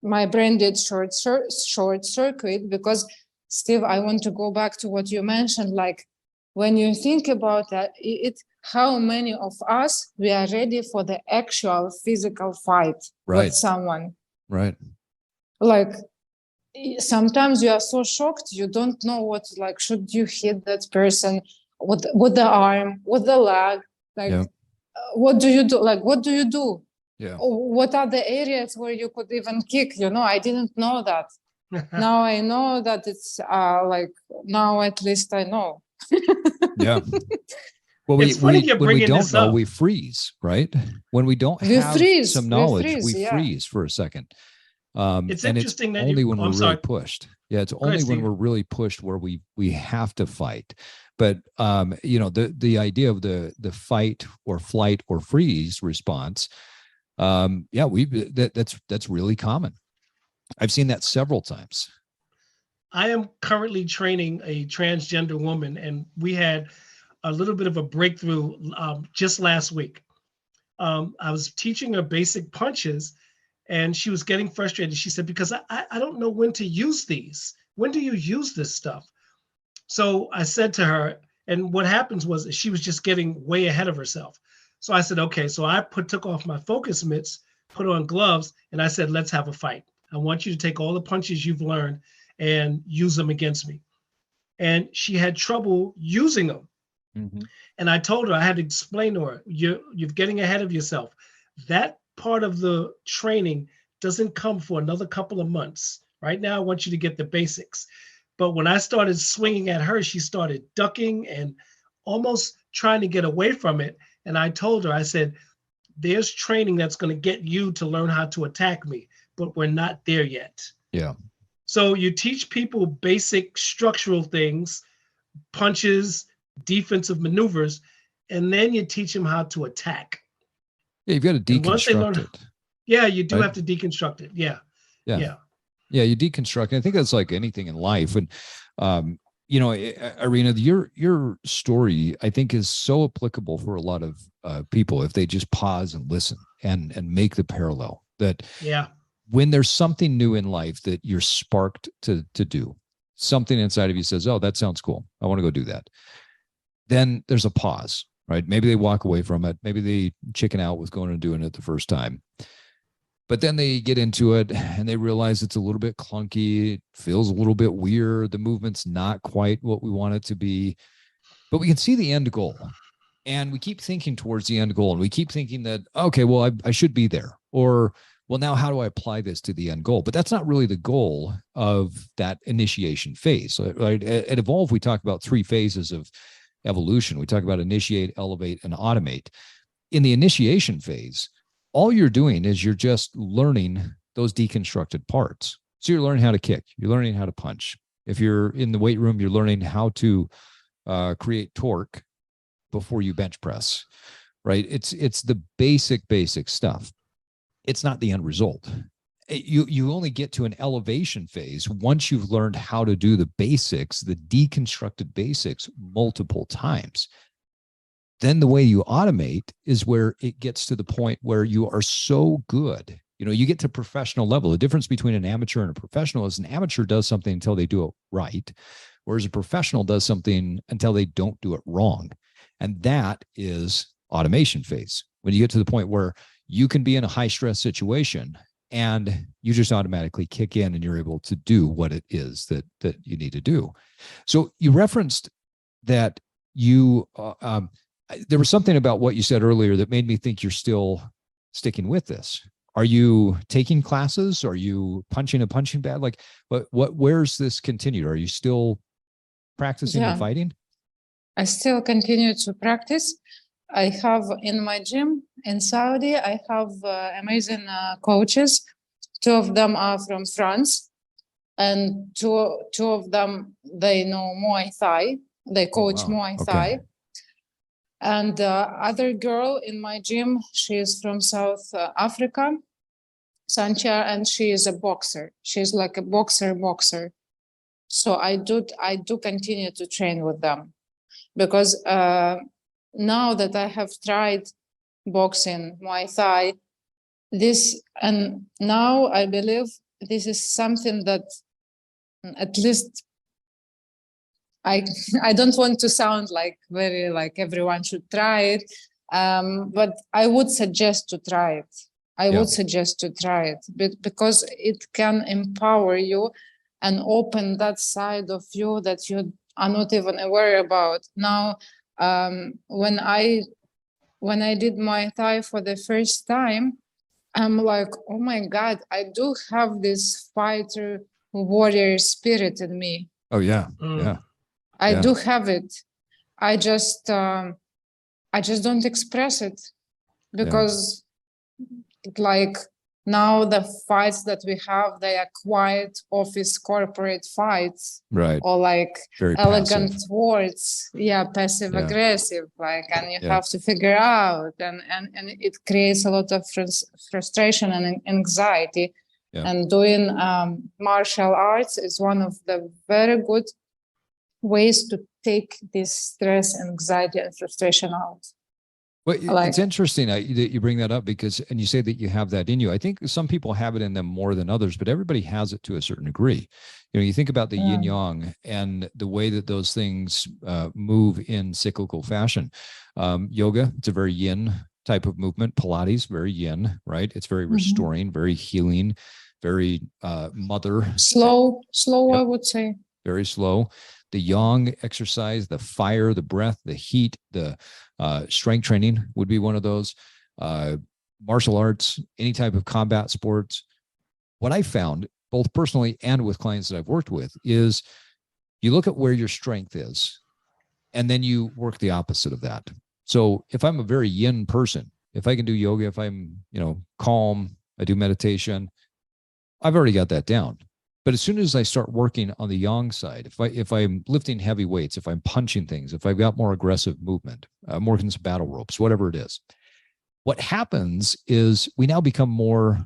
my brain did short circuit because, Steve, I want to go back to what you mentioned. Like, when you think about it, how many of us, we are ready for the actual physical fight with someone. Right. Like, sometimes you are so shocked, you don't know what, like, should you hit that person with the arm, with the leg? Like, what do you do? Like, what do you do? Yeah. What are the areas where you could even kick? I didn't know that. Now I know that it's now at least I know. Yeah. Well, when we don't know, we freeze, right? When we don't have some knowledge, we freeze for a second. It's interesting that only when we're really pushed. Yeah, it's only when we're really pushed where we have to fight. But the idea of the fight or flight or freeze response, that's really common. I've seen that several times. I am currently training a transgender woman, and we had a little bit of a breakthrough just last week. I was teaching her basic punches, and she was getting frustrated. She said, because I don't know when to use these. When do you use this stuff? So I said to her, and what happens was she was just getting way ahead of herself. So I said, okay. So I took off my focus mitts, put on gloves, and I said, let's have a fight. I want you to take all the punches you've learned and use them against me. And she had trouble using them. Mm-hmm. And I told her, I had to explain to her, you're getting ahead of yourself. That part of the training doesn't come for another couple of months. Right now, I want you to get the basics. But when I started swinging at her, she started ducking and almost trying to get away from it. And I told her, I said, there's training that's going to get you to learn how to attack me, but we're not there yet. Yeah. So you teach people basic structural things, punches, defensive maneuvers, and then you teach them how to attack. Yeah, you've got to deconstruct it. Yeah, you do have to deconstruct it. Yeah, you deconstruct. I think that's like anything in life. And Iryna, your story, I think, is so applicable for a lot of people if they just pause and listen and make the parallel that when there's something new in life that you're sparked to do, something inside of you says, oh, that sounds cool, I want to go do that. Then there's a pause, right? Maybe they walk away from it. Maybe they chicken out with going and doing it the first time. But then they get into it and they realize it's a little bit clunky. It feels a little bit weird. The movement's not quite what we want it to be, but we can see the end goal. And we keep thinking towards the end goal. And we keep thinking that, okay, well, I should be there. Or, well, now how do I apply this to the end goal? But that's not really the goal of that initiation phase. Right? At Evolve, we talk about 3 phases of evolution. We talk about initiate, elevate, and automate. In the initiation phase, all you're doing is you're just learning those deconstructed parts. So you're learning how to kick, you're learning how to punch. If you're in the weight room, you're learning how to create torque before you bench press, right? It's the basic stuff. It's not the end result. You only get to an elevation phase once you've learned how to do the basics, the deconstructed basics, multiple times. Then the way you automate is where it gets to the point where you are so good. You get to professional level. The difference between an amateur and a professional is an amateur does something until they do it right, whereas a professional does something until they don't do it wrong. And that is automation phase. When you get to the point where you can be in a high stress situation and you just automatically kick in and you're able to do what it is that you need to do. So you referenced that you, there was something about what you said earlier that made me think you're still sticking with this. Are you taking classes? Are you punching a punching bag? Like, where's this continued? Are you still practicing and fighting? I still continue to practice. I have in my gym in Saudi, I have amazing coaches. 2 of them are from France, and two of them, they know Muay Thai. They coach Muay Thai. Okay. And the other girl in my gym, she is from South Africa, Sancha, and she is a boxer. She's like a boxer. So I do continue to train with them, because now that I have tried boxing, Muay Thai, and now I believe this is something that at least I don't want to sound like very like everyone should try it, but I would suggest to try it. I would suggest to try it because it can empower you and open that side of you that you are not even aware about. Now, when I did Muay Thai for the first time, I'm like, oh my God, I do have this fighter warrior spirit in me. Oh yeah, yeah. I do have it. I just don't express it because like now the fights that we have, they are quiet office corporate fights, right? Or like very elegant passive. words, passive aggressive, like, and you have to figure out, and it creates a lot of frustration and anxiety. And doing martial arts is one of the very good ways to take this stress, anxiety, and frustration out. Well, it's interesting that you bring that up because, and you say that you have that in you. I think some people have it in them more than others, but everybody has it to a certain degree. You think about the yin yang and the way that those things move in cyclical fashion. Yoga, it's a very yin type of movement. Pilates, very yin, right? It's very restoring, very healing, very mother. Slow, I would say. Very slow. The yang exercise, the fire, the breath, the heat, the strength training would be one of those. Martial arts, any type of combat sports. What I found, both personally and with clients that I've worked with, is you look at where your strength is, and then you work the opposite of that. So if I'm a very yin person, if I can do yoga, if I'm, calm, I do meditation, I've already got that down. But as soon as I start working on the yang side, if I'm lifting heavy weights, if I'm punching things, if I've got more aggressive movement, more than some battle ropes, whatever it is, what happens is we now become more,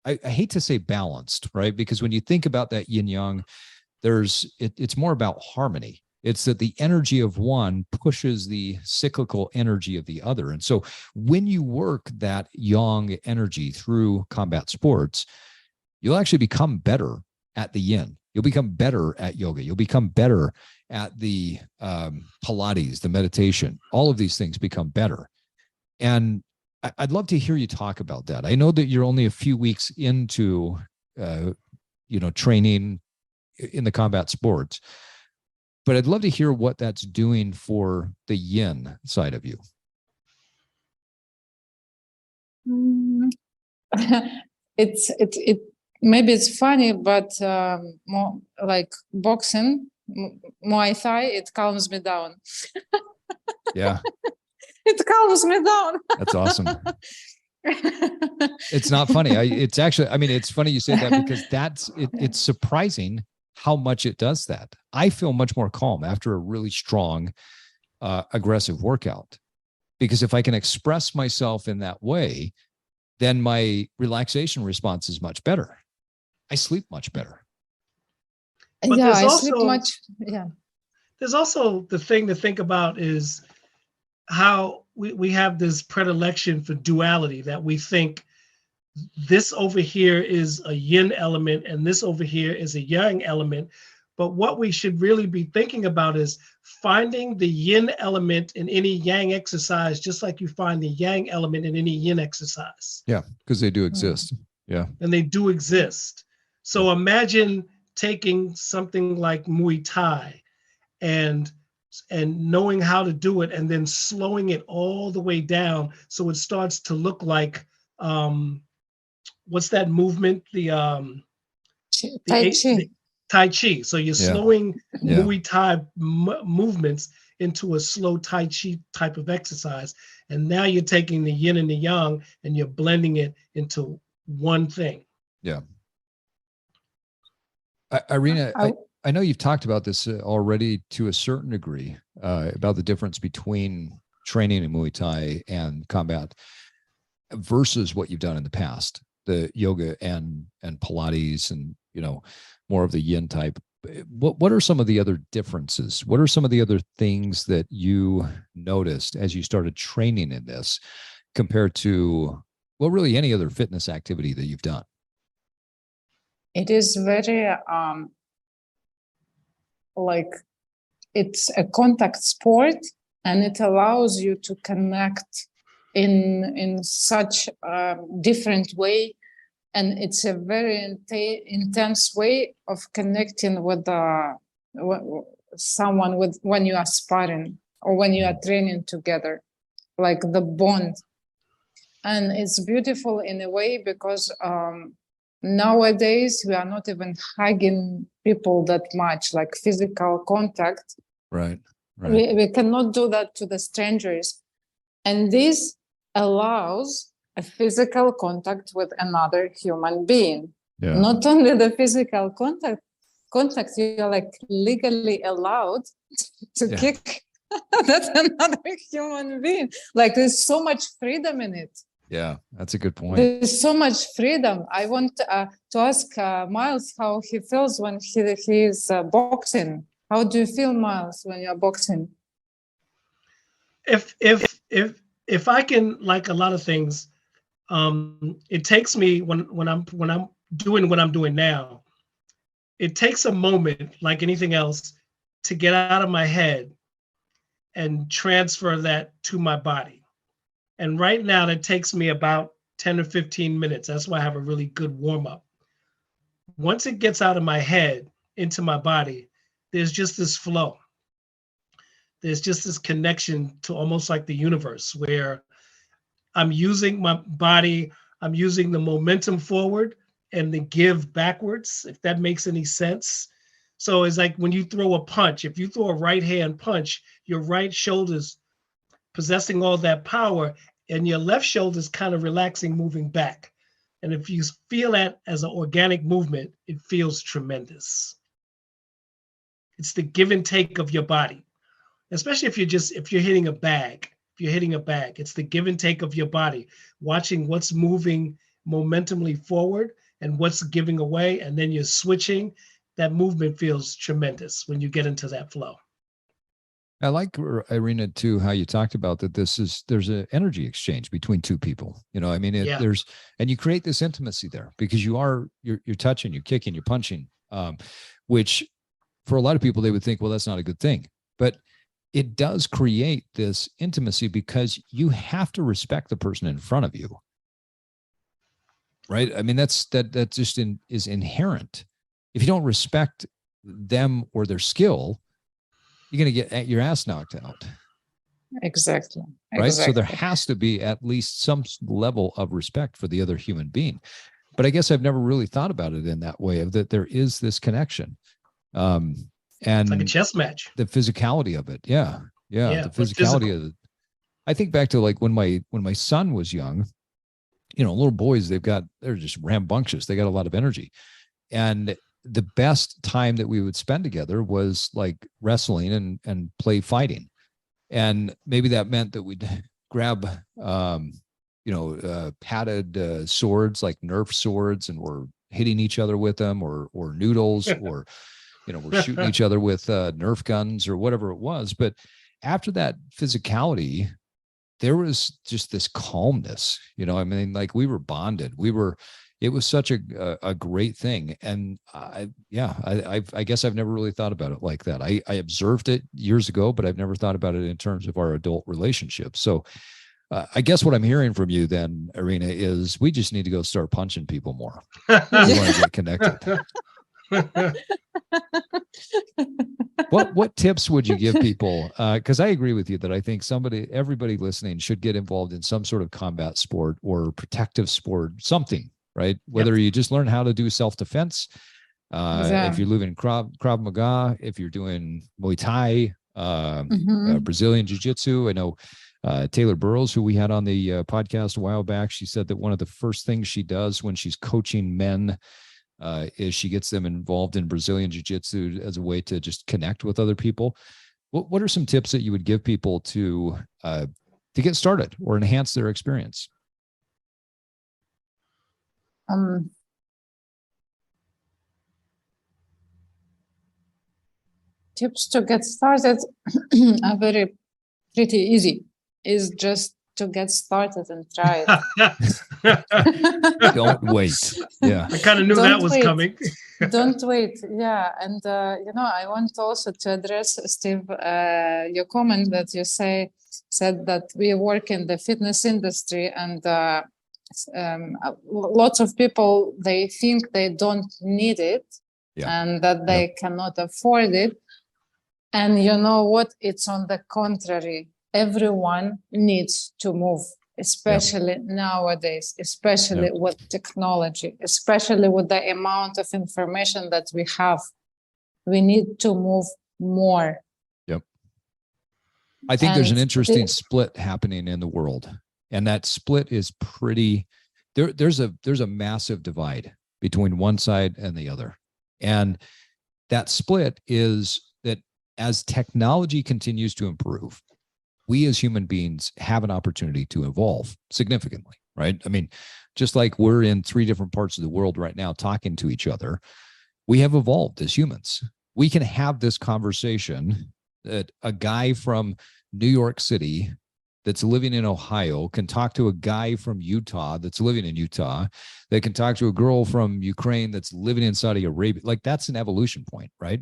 I hate to say balanced, right? Because when you think about that yin yang, it's more about harmony. It's that the energy of one pushes the cyclical energy of the other. And so when you work that yang energy through combat sports, you'll actually become better at the yin. You'll become better at yoga. You'll become better at the Pilates, the meditation. All of these things become better. And I'd love to hear you talk about that. I know that you're only a few weeks into, training in the combat sports, but I'd love to hear what that's doing for the yin side of you. It maybe it's funny, but more like boxing, Muay Thai, it calms me down. Yeah. It calms me down. That's awesome. It's not funny. It's actually, I mean, it's funny you say that because it's surprising how much it does that. I feel much more calm after a really strong, aggressive workout, because if I can express myself in that way, then my relaxation response is much better. I sleep much better. But yeah, I sleep much. Yeah. There's also the thing to think about is how we have this predilection for duality, that we think this over here is a yin element and this over here is a yang element. But what we should really be thinking about is finding the yin element in any yang exercise, just like you find the yang element in any yin exercise. Yeah, because they do exist. Yeah. And they do exist. So imagine taking something like Muay Thai and knowing how to do it and then slowing it all the way down so it starts to look like what's that movement? Tai Chi. Tai Chi. So you're slowing Muay Thai movements into a slow Tai Chi type of exercise. And now you're taking the yin and the yang and you're blending it into one thing. Yeah. Iryna, I know you've talked about this already to a certain degree, about the difference between training in Muay Thai and combat versus what you've done in the past, the yoga and Pilates and, more of the yin type. What are some of the other differences? What are some of the other things that you noticed as you started training in this compared to, well, really any other fitness activity that you've done? It is very like it's a contact sport, and it allows you to connect in such a different way, and it's a very intense way of connecting with someone with when you are sparring or when you are training together, like the bond. And it's beautiful in a way because nowadays we are not even hugging people that much, like physical contact. Right. We cannot do that to the strangers. And this allows a physical contact with another human being. Yeah. Not only the physical contact, you're like legally allowed to kick that's another human being. Like there's so much freedom in it. Yeah, that's a good point. There's so much freedom. I want to ask Miles how he feels when he is boxing. How do you feel, Miles, when you're boxing? If I can, like a lot of things, it takes me when I'm doing what I'm doing now. It takes a moment, like anything else, to get out of my head and transfer that to my body. And right now, that takes me about 10 or 15 minutes. That's why I have a really good warm up. Once it gets out of my head into my body, there's just this flow. There's just this connection to almost like the universe where I'm using my body, I'm using the momentum forward and the give backwards, if that makes any sense. So it's like when you throw a punch, if you throw a right hand punch, your right shoulder's possessing all that power and your left shoulder's kind of relaxing, moving back. And if you feel that as an organic movement, it feels tremendous. It's the give and take of your body, especially if you're hitting a bag. If you're hitting a bag, it's the give and take of your body, watching what's moving momentumly forward and what's giving away, and then you're switching. That movement feels tremendous when you get into that flow. I like, Iryna, too, how you talked about that. There's an energy exchange between two people. There's, and you create this intimacy there because you're touching, you're kicking, you're punching, which for a lot of people, they would think, well, that's not a good thing. But it does create this intimacy because you have to respect the person in front of you. Right? I mean, that just is inherent. If you don't respect them or their skill, you're going to get your ass knocked out. Exactly. Right. So there has to be at least some level of respect for the other human being. But I guess I've never really thought about it in that way, of that there is this connection. And like a chess match. The physicality of it. Yeah. The physicality of it. I think back to like when my son was young, little boys, they're just rambunctious. They got a lot of energy. And the best time that we would spend together was like wrestling and play fighting. And maybe that meant that we'd grab, padded swords, like Nerf swords, and we're hitting each other with them, or noodles, or, we're shooting each other with Nerf guns or whatever it was. But after that physicality, there was just this calmness, like we were bonded. It was such a great thing. And I guess I've never really thought about it like that. I observed it years ago, but I've never thought about it in terms of our adult relationship. So I guess what I'm hearing from you then, Iryna, is we just need to go start punching people more. We want to get connected. What tips would you give people? Because I agree with you that I think everybody listening should get involved in some sort of combat sport or protective sport, something. Right? Whether you just learn how to do self-defense, if you're living Krav Maga, if you're doing Muay Thai, Brazilian Jiu-Jitsu. I know Taylor Burrows, who we had on the podcast a while back, she said that one of the first things she does when she's coaching men is she gets them involved in Brazilian Jiu-Jitsu as a way to just connect with other people. What are some tips that you would give people to get started or enhance their experience? Tips to get started are pretty easy. Is just to get started and try it. Don't wait. Yeah, I kind of knew that was coming. Don't wait. Yeah, and I want also to address, Steve, your comment that you said that we work in the fitness industry, and lots of people, they think they don't need it, and that they cannot afford it. And you know what? It's on the contrary. Everyone needs to move, especially nowadays, especially with technology, especially with the amount of information that we have. We need to move more. Yep. I think there's an interesting split happening in the world. And that split is pretty, there's a massive divide between one side and the other. And that split is that as technology continues to improve, we as human beings have an opportunity to evolve significantly, right? I mean, just like we're in 3 different parts of the world right now talking to each other, we have evolved as humans. We can have this conversation that a guy from New York City that's living in Ohio can talk to a guy from Utah that's living in Utah, that can talk to a girl from Ukraine that's living in Saudi Arabia. Like, that's an evolution point, right?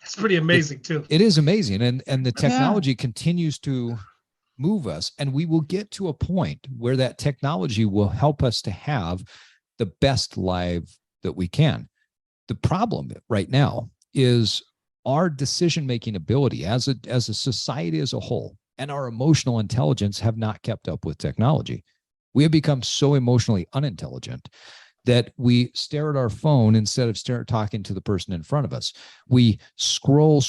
It's pretty amazing too. It is amazing. And the technology continues to move us, and we will get to a point where that technology will help us to have the best life that we can. The problem right now is our decision-making ability as a society as a whole, and our emotional intelligence have not kept up with technology. We have become so emotionally unintelligent that we stare at our phone instead of talking to the person in front of us. We scroll,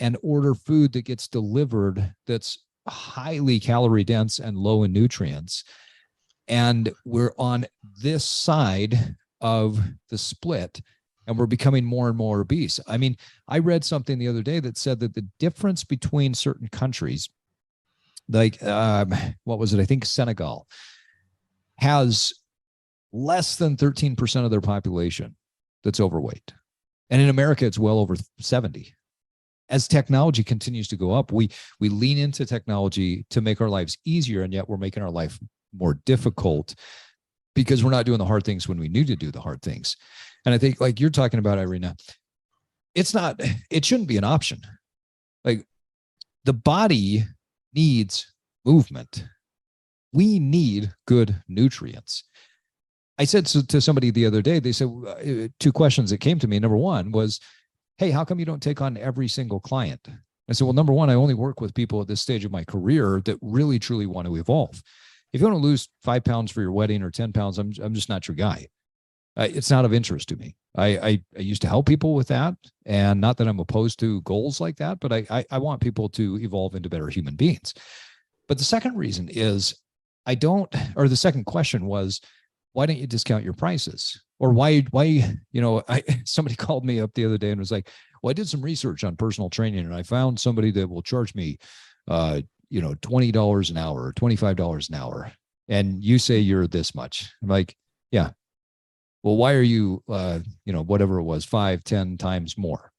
and order food that gets delivered that's highly calorie dense and low in nutrients. And we're on this side of the split, and we're becoming more and more obese. I mean, I read something the other day that said that the difference between certain countries, like, what was it? I think Senegal has less than 13% of their population that's overweight. And in America, it's well over 70. As technology continues to go up, we lean into technology to make our lives easier, and yet we're making our life more difficult because we're not doing the hard things when we need to do the hard things. And I think, like you're talking about, Iryna, it shouldn't be an option. Like, the body needs movement. We need good nutrients. I said to somebody the other day, they said two questions that came to me. Number one was, hey, how come you don't take on every single client? I said, well, number one, I only work with people at this stage of my career that really, truly want to evolve. If you want to lose 5 pounds for your wedding or 10 pounds, I'm just not your guy. It's not of interest to me. I used to help people with that, and not that I'm opposed to goals like that, but I want people to evolve into better human beings. But the second reason is the second question was, why don't you discount your prices? Or why, somebody called me up the other day and was like, well, I did some research on personal training and I found somebody that will charge me, $20 an hour or $25 an hour. And you say you're this much. I'm like, yeah. Well, why are you, whatever it was, 5, 10 times more?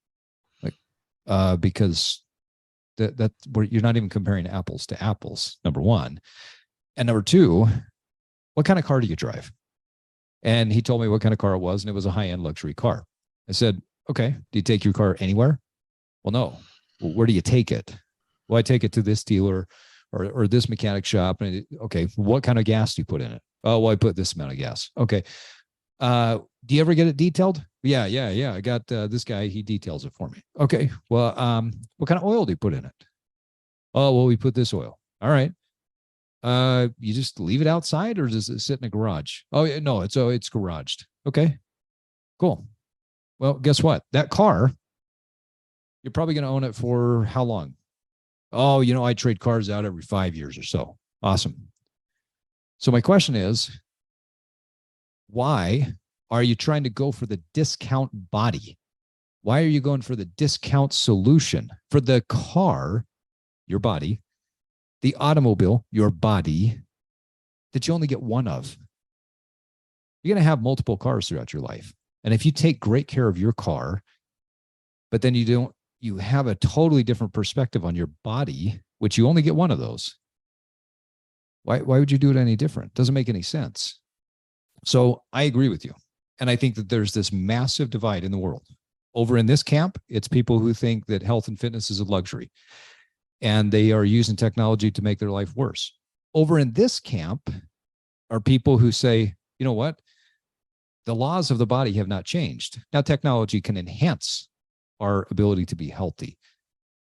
Like, because that's where you're not even comparing apples to apples, number one. And number two, what kind of car do you drive? And he told me what kind of car it was, and it was a high-end luxury car. I said, okay, do you take your car anywhere? Well, no. Well, where do you take it? Well, I take it to this dealer or this mechanic shop. And okay, what kind of gas do you put in it? Oh, well, I put this amount of gas. Okay. Do you ever get it detailed? Yeah. I got this guy, he details it for me. Okay. Well, what kind of oil do you put in it? Oh, well, we put this oil. All right. You just leave it outside, or does it sit in a garage? Oh, no, it's garaged. Okay, cool. Well, guess what? That car, you're probably going to own it for how long? Oh, I trade cars out every 5 years or so. Awesome. So my question is, why are you trying to go for the discount body? Why are you going for the discount solution for the car, your body, the automobile, your body, that you only get one of? You're going to have multiple cars throughout your life. And if you take great care of your car, but then you have a totally different perspective on your body, which you only get one of those. Why would you do it any different? Doesn't make any sense. So I agree with you. And I think that there's this massive divide in the world. Over in this camp, it's people who think that health and fitness is a luxury, and they are using technology to make their life worse. Over in this camp are people who say, you know what? The laws of the body have not changed. Now, technology can enhance our ability to be healthy,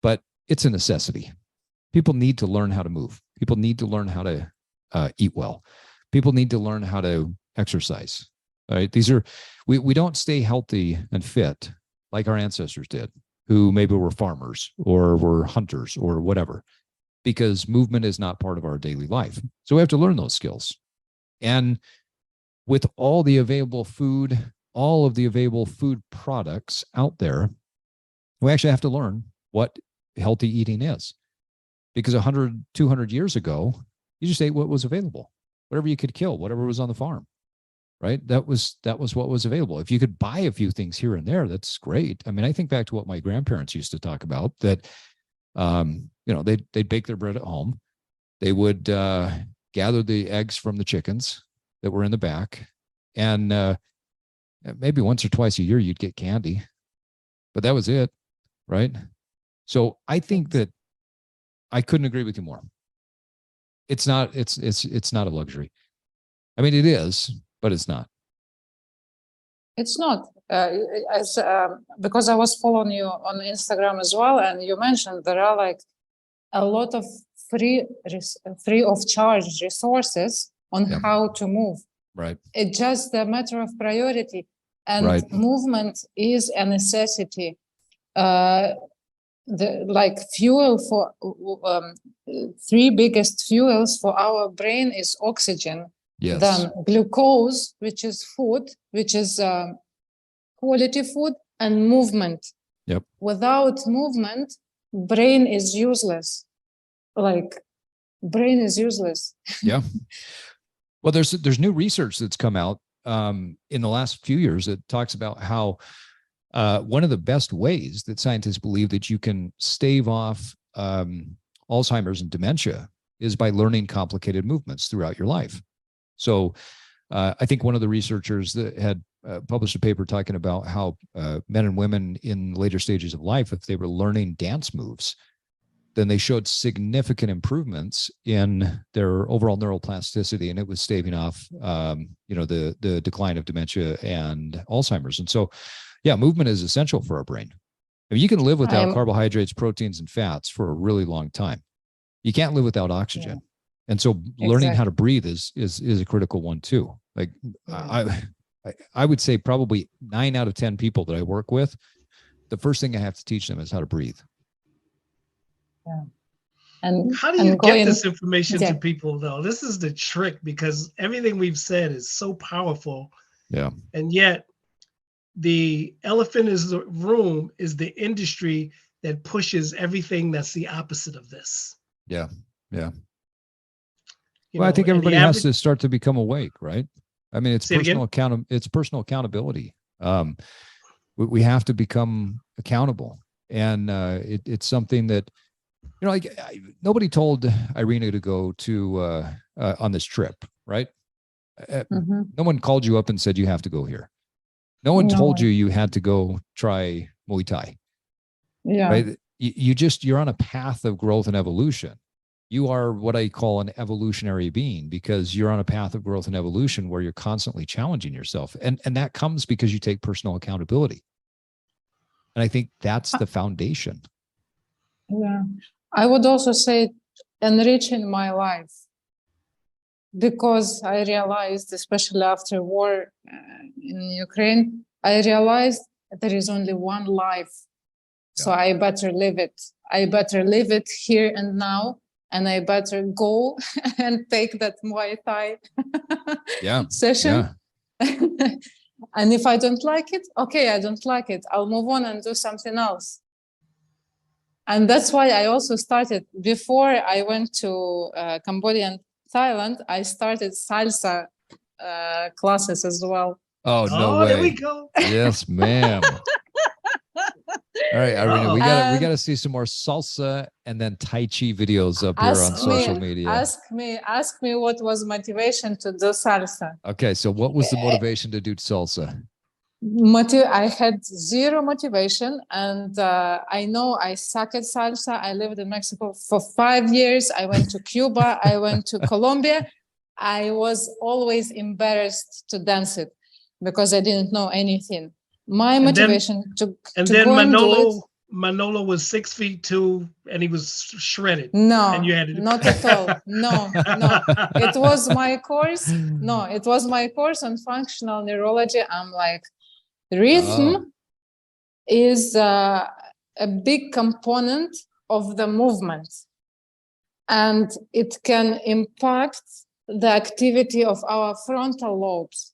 but it's a necessity. People need to learn how to move. People need to learn how to eat well. People need to learn how to exercise. All right. We don't stay healthy and fit like our ancestors did, who maybe were farmers or were hunters or whatever, because movement is not part of our daily life. So we have to learn those skills. And with all the available food, all of the available food products out there, we actually have to learn what healthy eating is. Because 100, 200 years ago, you just ate what was available, whatever you could kill, whatever was on the farm. Right? That was what was available. If you could buy a few things here and there, that's great. I mean, I think back to what my grandparents used to talk about, that, they'd bake their bread at home. They would gather the eggs from the chickens that were in the back. And maybe once or twice a year, you'd get candy, but that was it. Right? So I think that I couldn't agree with you more. It's not a luxury. I mean, it is, but it's not. It's not. Because I was following you on Instagram as well, and you mentioned there are like a lot of free of charge resources on how to move. Right. It's just a matter of priority, and movement is a necessity. The fuel for three biggest fuels for our brain is oxygen. Yes. Then glucose, which is food, which is quality food, and movement. Yep. Without movement, brain is useless. Brain is useless. Yeah. Well, there's new research that's come out in the last few years that talks about how one of the best ways that scientists believe that you can stave off Alzheimer's and dementia is by learning complicated movements throughout your life. So I think one of the researchers that had published a paper talking about how men and women in later stages of life, if they were learning dance moves, then they showed significant improvements in their overall neuroplasticity, and it was staving off, the decline of dementia and Alzheimer's. And so, yeah, movement is essential for our brain. I mean, you can live without carbohydrates, proteins, and fats for a really long time. You can't live without oxygen. Yeah. And so learning how to breathe is a critical one too. Like I would say probably 9 out of 10 people that I work with, the first thing I have to teach them is how to breathe. Yeah. And how do you get this information to people though? This is the trick, because everything we've said is so powerful. Yeah. And yet the elephant in the room is the industry that pushes everything that's the opposite of this. Yeah. Yeah. Well, I think everybody has to start to become awake, right? I mean, it's personal accountability. We have to become accountable. And it's something that, nobody told Iryna to go to on this trip, right? No one called you up and said you have to go here. No one told you had to go try Muay Thai. Yeah. Right? You're on a path of growth and evolution. You are what I call an evolutionary being, because you're on a path of growth and evolution where you're constantly challenging yourself. And that comes because you take personal accountability. And I think that's the foundation. Yeah. I would also say enriching my life, because I realized, especially after war in Ukraine, I realized there is only one life. So I better live it. I better live it here and now. And I better go and take that Muay Thai session. Yeah. And if I don't like it, okay, I don't like it. I'll move on and do something else. And that's why I also started, before I went to Cambodia and Thailand, I started salsa classes as well. Oh, no way. There we go. Yes, ma'am. All right, Iryna, we gotta see some more salsa and then Tai Chi videos up here on social media. Ask me what was motivation to do salsa. Okay, so what was the motivation to do salsa? I had zero motivation, and I know I suck at salsa. I lived in Mexico for 5 years. I went to Cuba. I went to Colombia. I was always embarrassed to dance it because I didn't know anything. My motivation to go and do it. Manolo was 6'2" and he was shredded. No, and you had to not at all. No. It was my course. No, it was my course on functional neurology. I'm like, rhythm is a big component of the movement, and it can impact the activity of our frontal lobes.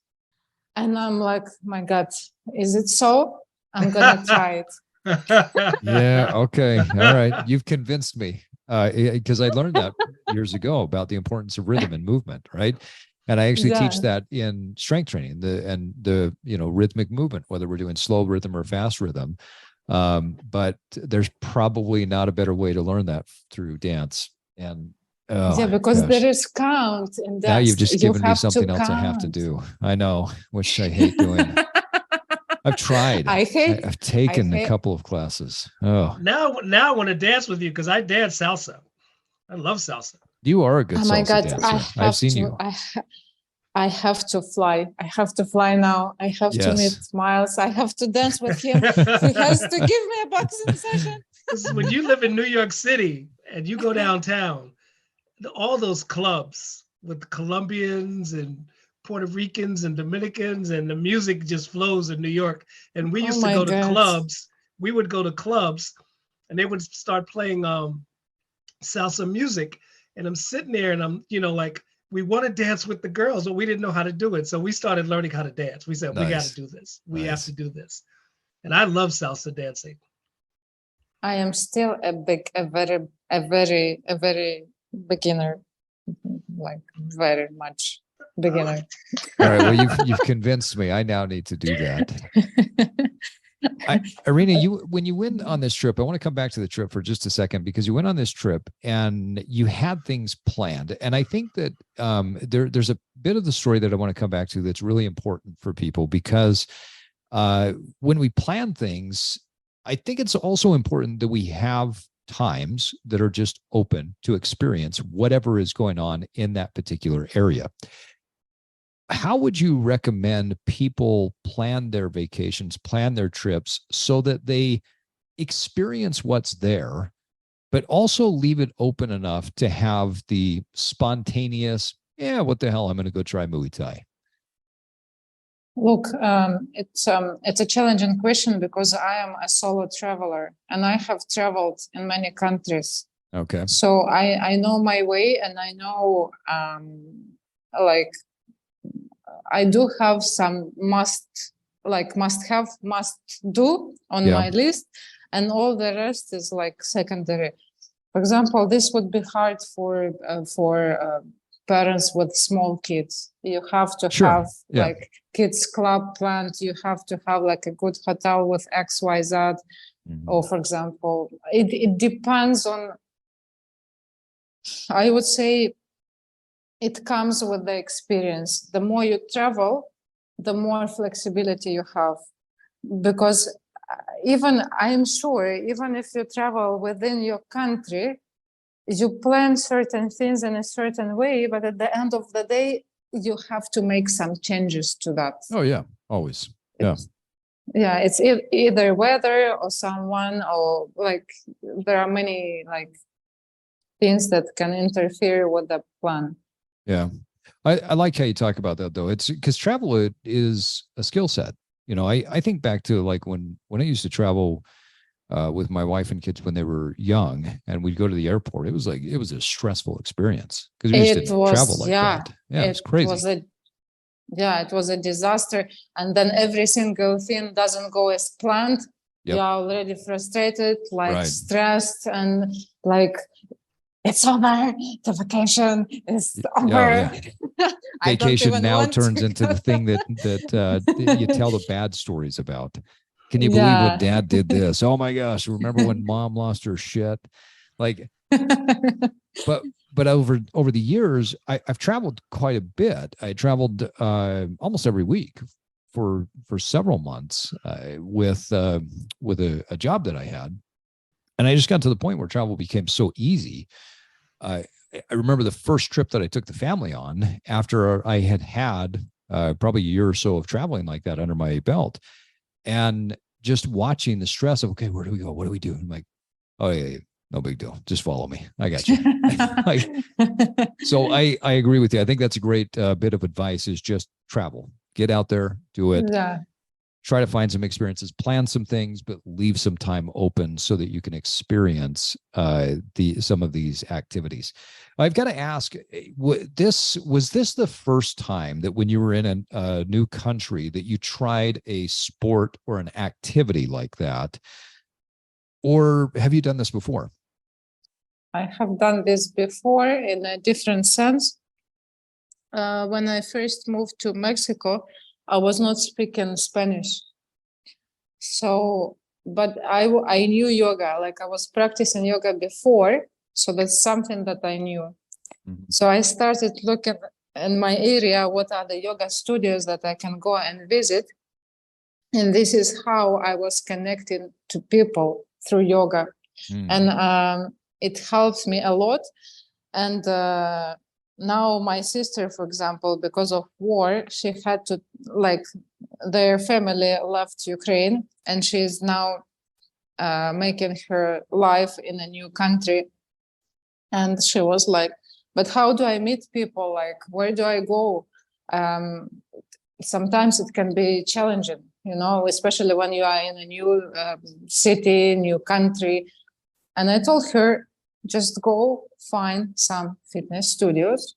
And I'm like, my God, is it so? I'm gonna try it. Yeah. Okay. All right. You've convinced me, because I learned that years ago about the importance of rhythm and movement, right? And I actually teach that in strength training, the rhythmic movement, whether we're doing slow rhythm or fast rhythm. But there's probably not a better way to learn that through dance. And because there is count in that. Now you've just given me something else I have to do. I know, which I hate doing. I've tried. I've taken a couple of classes. Oh, now I want to dance with you because I dance salsa. I love salsa. You are a good salsa dancer. I've seen you. I have to fly. I have to fly now. I have to meet Miles. I have to dance with him. He has to give me a boxing session. When you live in New York City and you go downtown, all those clubs with Colombians and Puerto Ricans and Dominicans, and the music just flows in New York. And we used to go to clubs. We would go to clubs and they would start playing salsa music. And I'm sitting there and I'm, like, we want to dance with the girls, but we didn't know how to do it. So we started learning how to dance. We said, we got to do this. We have to do this. And I love salsa dancing. I am still a very beginner, like very much beginner. All right. Well, you've convinced me. I now need to do that. Iryna, when you went on this trip, I want to come back to the trip for just a second, because you went on this trip and you had things planned. And I think that there's a bit of the story that I want to come back to that's really important for people, because when we plan things, I think it's also important that we have times that are just open to experience whatever is going on in that particular area. How would you recommend people plan their vacations, plan their trips so that they experience what's there, but also leave it open enough to have the spontaneous, yeah, what the hell, I'm going to go try Muay Thai? Look, it's a challenging question because I am a solo traveler and I have traveled in many countries. Okay. So I know my way, and I know like I do have some must have, must do on my list, and all the rest is like secondary. For example, this would be hard for parents with small kids. You have to have like kids club planned. You have to have like a good hotel with XYZ. Mm-hmm. Or for example, it depends on, I would say it comes with the experience. The more you travel, the more flexibility you have. Because even, I'm sure, even if you travel within your country, you plan certain things in a certain way, but at the end of the day, you have to make some changes to that. Oh yeah, always. Yeah. It's either weather or someone, or like there are many like things that can interfere with the plan. Yeah. I like how you talk about that though. It's because travel is a skill set. You know, I think back to like when I used to travel with my wife and kids when they were young, and we'd go to the airport. It was a stressful experience because we used to travel like that. Yeah, it's crazy. It was a disaster. And then every single thing doesn't go as planned. Yep. You're already frustrated, like stressed, and like, it's over. The vacation is over. Yeah. Vacation now turns into the thing that you tell the bad stories about. Can you believe when dad did this? Oh my gosh. Remember when mom lost her shit? Like, but over the years, I've traveled quite a bit. I traveled almost every week for several months with a job that I had. And I just got to the point where travel became so easy. I remember the first trip that I took the family on after I had probably a year or so of traveling like that under my belt. And just watching the stress of, okay, where do we go? What do we do? I'm like, oh yeah, no big deal. Just follow me. I got you. So I agree with you. I think that's a great bit of advice, is just travel, get out there, do it. Yeah. Try to find some experiences, plan some things, but leave some time open so that you can experience some of these activities. I've got to ask, was this the first time that when you were in a new country that you tried a sport or an activity like that? Or have you done this before? I have done this before in a different sense. When I first moved to Mexico, I was not speaking Spanish. So, but I knew yoga, like I was practicing yoga before. So that's something that I knew. Mm-hmm. So I started looking in my area, what are the yoga studios that I can go and visit. And this is how I was connecting to people through yoga. Mm. And it helps me a lot. And now my sister, for example, because of war, she had to, like, their family left Ukraine, and she's now making her life in a new country. And she was like, but how do I meet people? Like, where do I go? Sometimes it can be challenging, you know, especially when you are in a new city, new country. And I told her, just go find some fitness studios,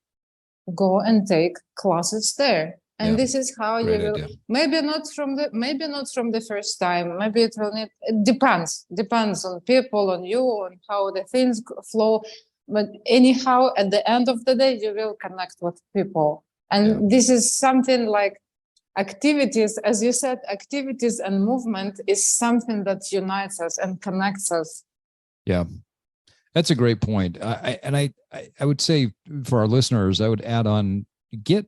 go and take classes there. And this is how you will, maybe not from the first time, maybe it will need, it depends on people, on you, on how the things flow. But anyhow, at the end of the day, you will connect with people. And this is something like activities, as you said, activities and movement is something that unites us and connects us. Yeah. That's a great point. I would say for our listeners, I would add on, get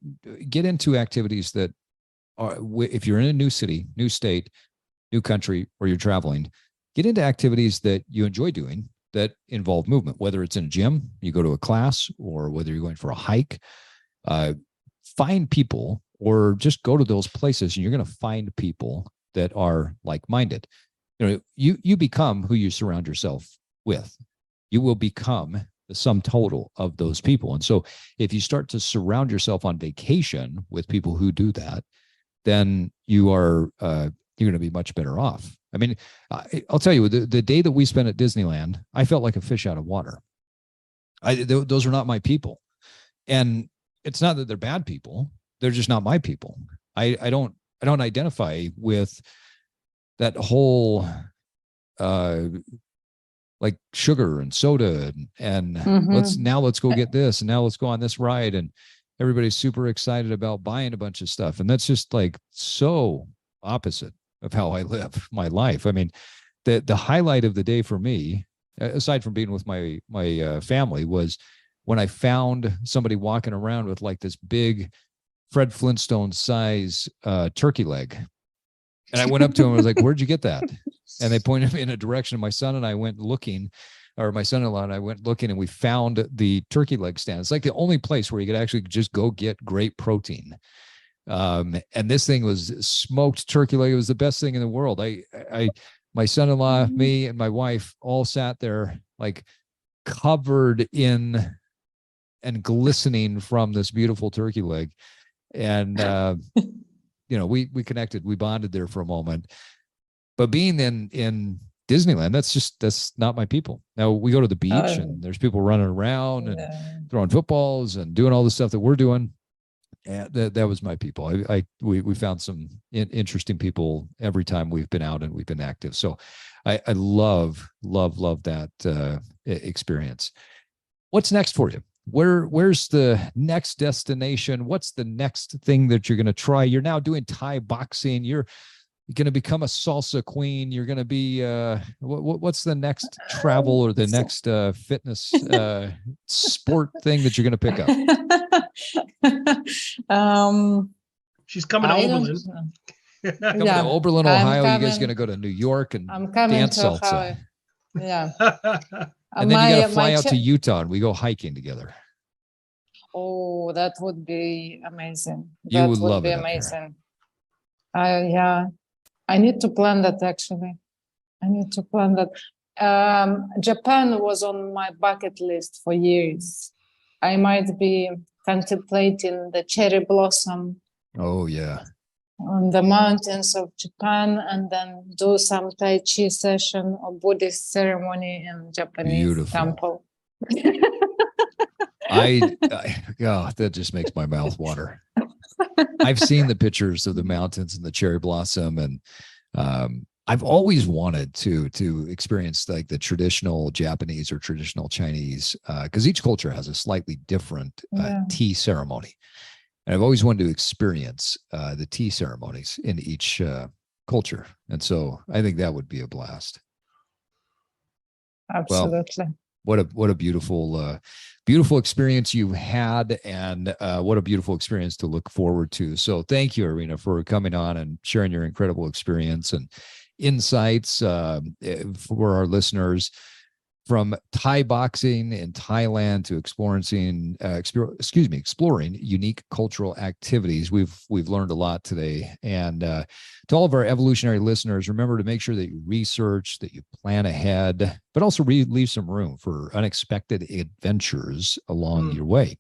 into activities that are, if you're in a new city, new state, new country, or you're traveling, get into activities that you enjoy doing, that involve movement, whether it's in a gym, you go to a class, or whether you're going for a hike. Find people, or just go to those places, and you're going to find people that are like-minded. You become who you surround yourself with. You will become the sum total of those people. And so if you start to surround yourself on vacation with people who do that, then you're going to be much better off. I mean, I'll tell you, the day that we spent at Disneyland, I felt like a fish out of water. Those are not my people. And it's not that they're bad people. They're just not my people. I don't identify with that whole, like sugar and soda and let's go get this, and now let's go on this ride, and everybody's super excited about buying a bunch of stuff. And that's just like so opposite of how I live my life. I mean, the highlight of the day for me, aside from being with my family, was when I found somebody walking around with like this big Fred Flintstone size turkey leg. And I went up to him and was like, "Where'd you get that?" And they pointed me in a direction. My son and I went looking, or my son-in-law and I went looking, and we found the turkey leg stand. It's like the only place where you could actually just go get great protein. And this thing was smoked turkey leg. It was the best thing in the world. My son-in-law, me, and my wife all sat there like covered in and glistening from this beautiful turkey leg. And, we connected, we bonded there for a moment. But being in Disneyland, that's not my people. Now we go to the beach and there's people running around and throwing footballs and doing all the stuff that we're doing. And that was my people. We found some interesting people every time we've been out and we've been active. So I love that experience. What's next for you? Where's the next destination? What's the next thing that you're going to try? You're now doing Thai boxing. You're going to become a salsa queen. You're going to be what's the next travel or the next fitness sport thing that you're going to pick up? She's coming to Oberlin. Coming to Oberlin, Ohio. You guys going to go to New York and dance salsa? Ohio. Yeah. And then you got to fly out to Utah and we go hiking together. Oh, that would be amazing. You would love it. Amazing. Yeah. I need to plan that actually. Japan was on my bucket list for years. I might be contemplating the cherry blossom. Oh, yeah. On the mountains of Japan, and then do some Tai Chi session or Buddhist ceremony in Japanese temple. That just makes my mouth water. I've seen the pictures of the mountains and the cherry blossom, and I've always wanted to experience like the traditional Japanese or traditional Chinese, because each culture has a slightly different tea ceremony. And I've always wanted to experience the tea ceremonies in each culture. And so I think that would be a blast. Absolutely. Well, what a beautiful, beautiful experience you've had, and what a beautiful experience to look forward to. So thank you, Iryna, for coming on and sharing your incredible experience and insights for our listeners. From Thai boxing in Thailand to exploring unique cultural activities. We've learned a lot today. And to all of our evolutionary listeners, remember to make sure that you research, that you plan ahead, but also leave some room for unexpected adventures along your way.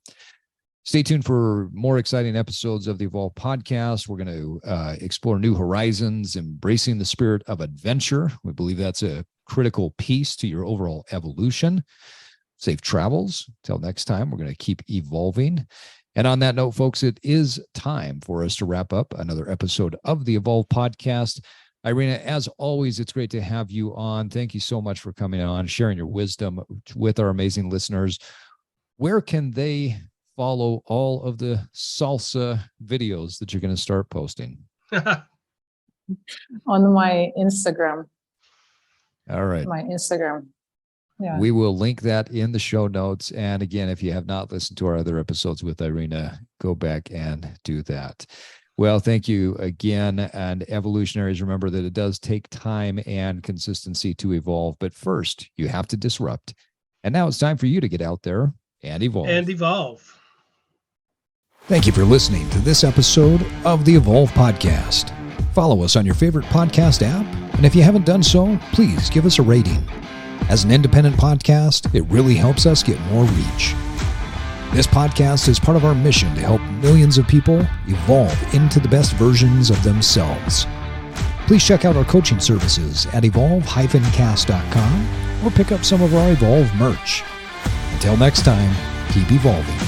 Stay tuned for more exciting episodes of the Evolve podcast. We're going to explore new horizons, embracing the spirit of adventure. We believe that's a critical piece to your overall evolution. Safe travels. Till next time, we're going to keep evolving. And on that note, folks, it is time for us to wrap up another episode of the Evolve podcast. Iryna, as always, it's great to have you on. Thank you so much for coming on, sharing your wisdom with our amazing listeners. Where can they follow all of the salsa videos that you're going to start posting? On my Instagram. All right. My Instagram. Yeah. We will link that in the show notes. And again, if you have not listened to our other episodes with Iryna, go back and do that. Well, thank you again. And evolutionaries, remember that it does take time and consistency to evolve. But first, you have to disrupt. And now it's time for you to get out there and evolve. And evolve. Thank you for listening to this episode of the Evolve Podcast. Follow us on your favorite podcast app. And if you haven't done so, please give us a rating. As an independent podcast, it really helps us get more reach. This podcast is part of our mission to help millions of people evolve into the best versions of themselves. Please check out our coaching services at evolve-cast.com or pick up some of our Evolve merch. Until next time, keep evolving.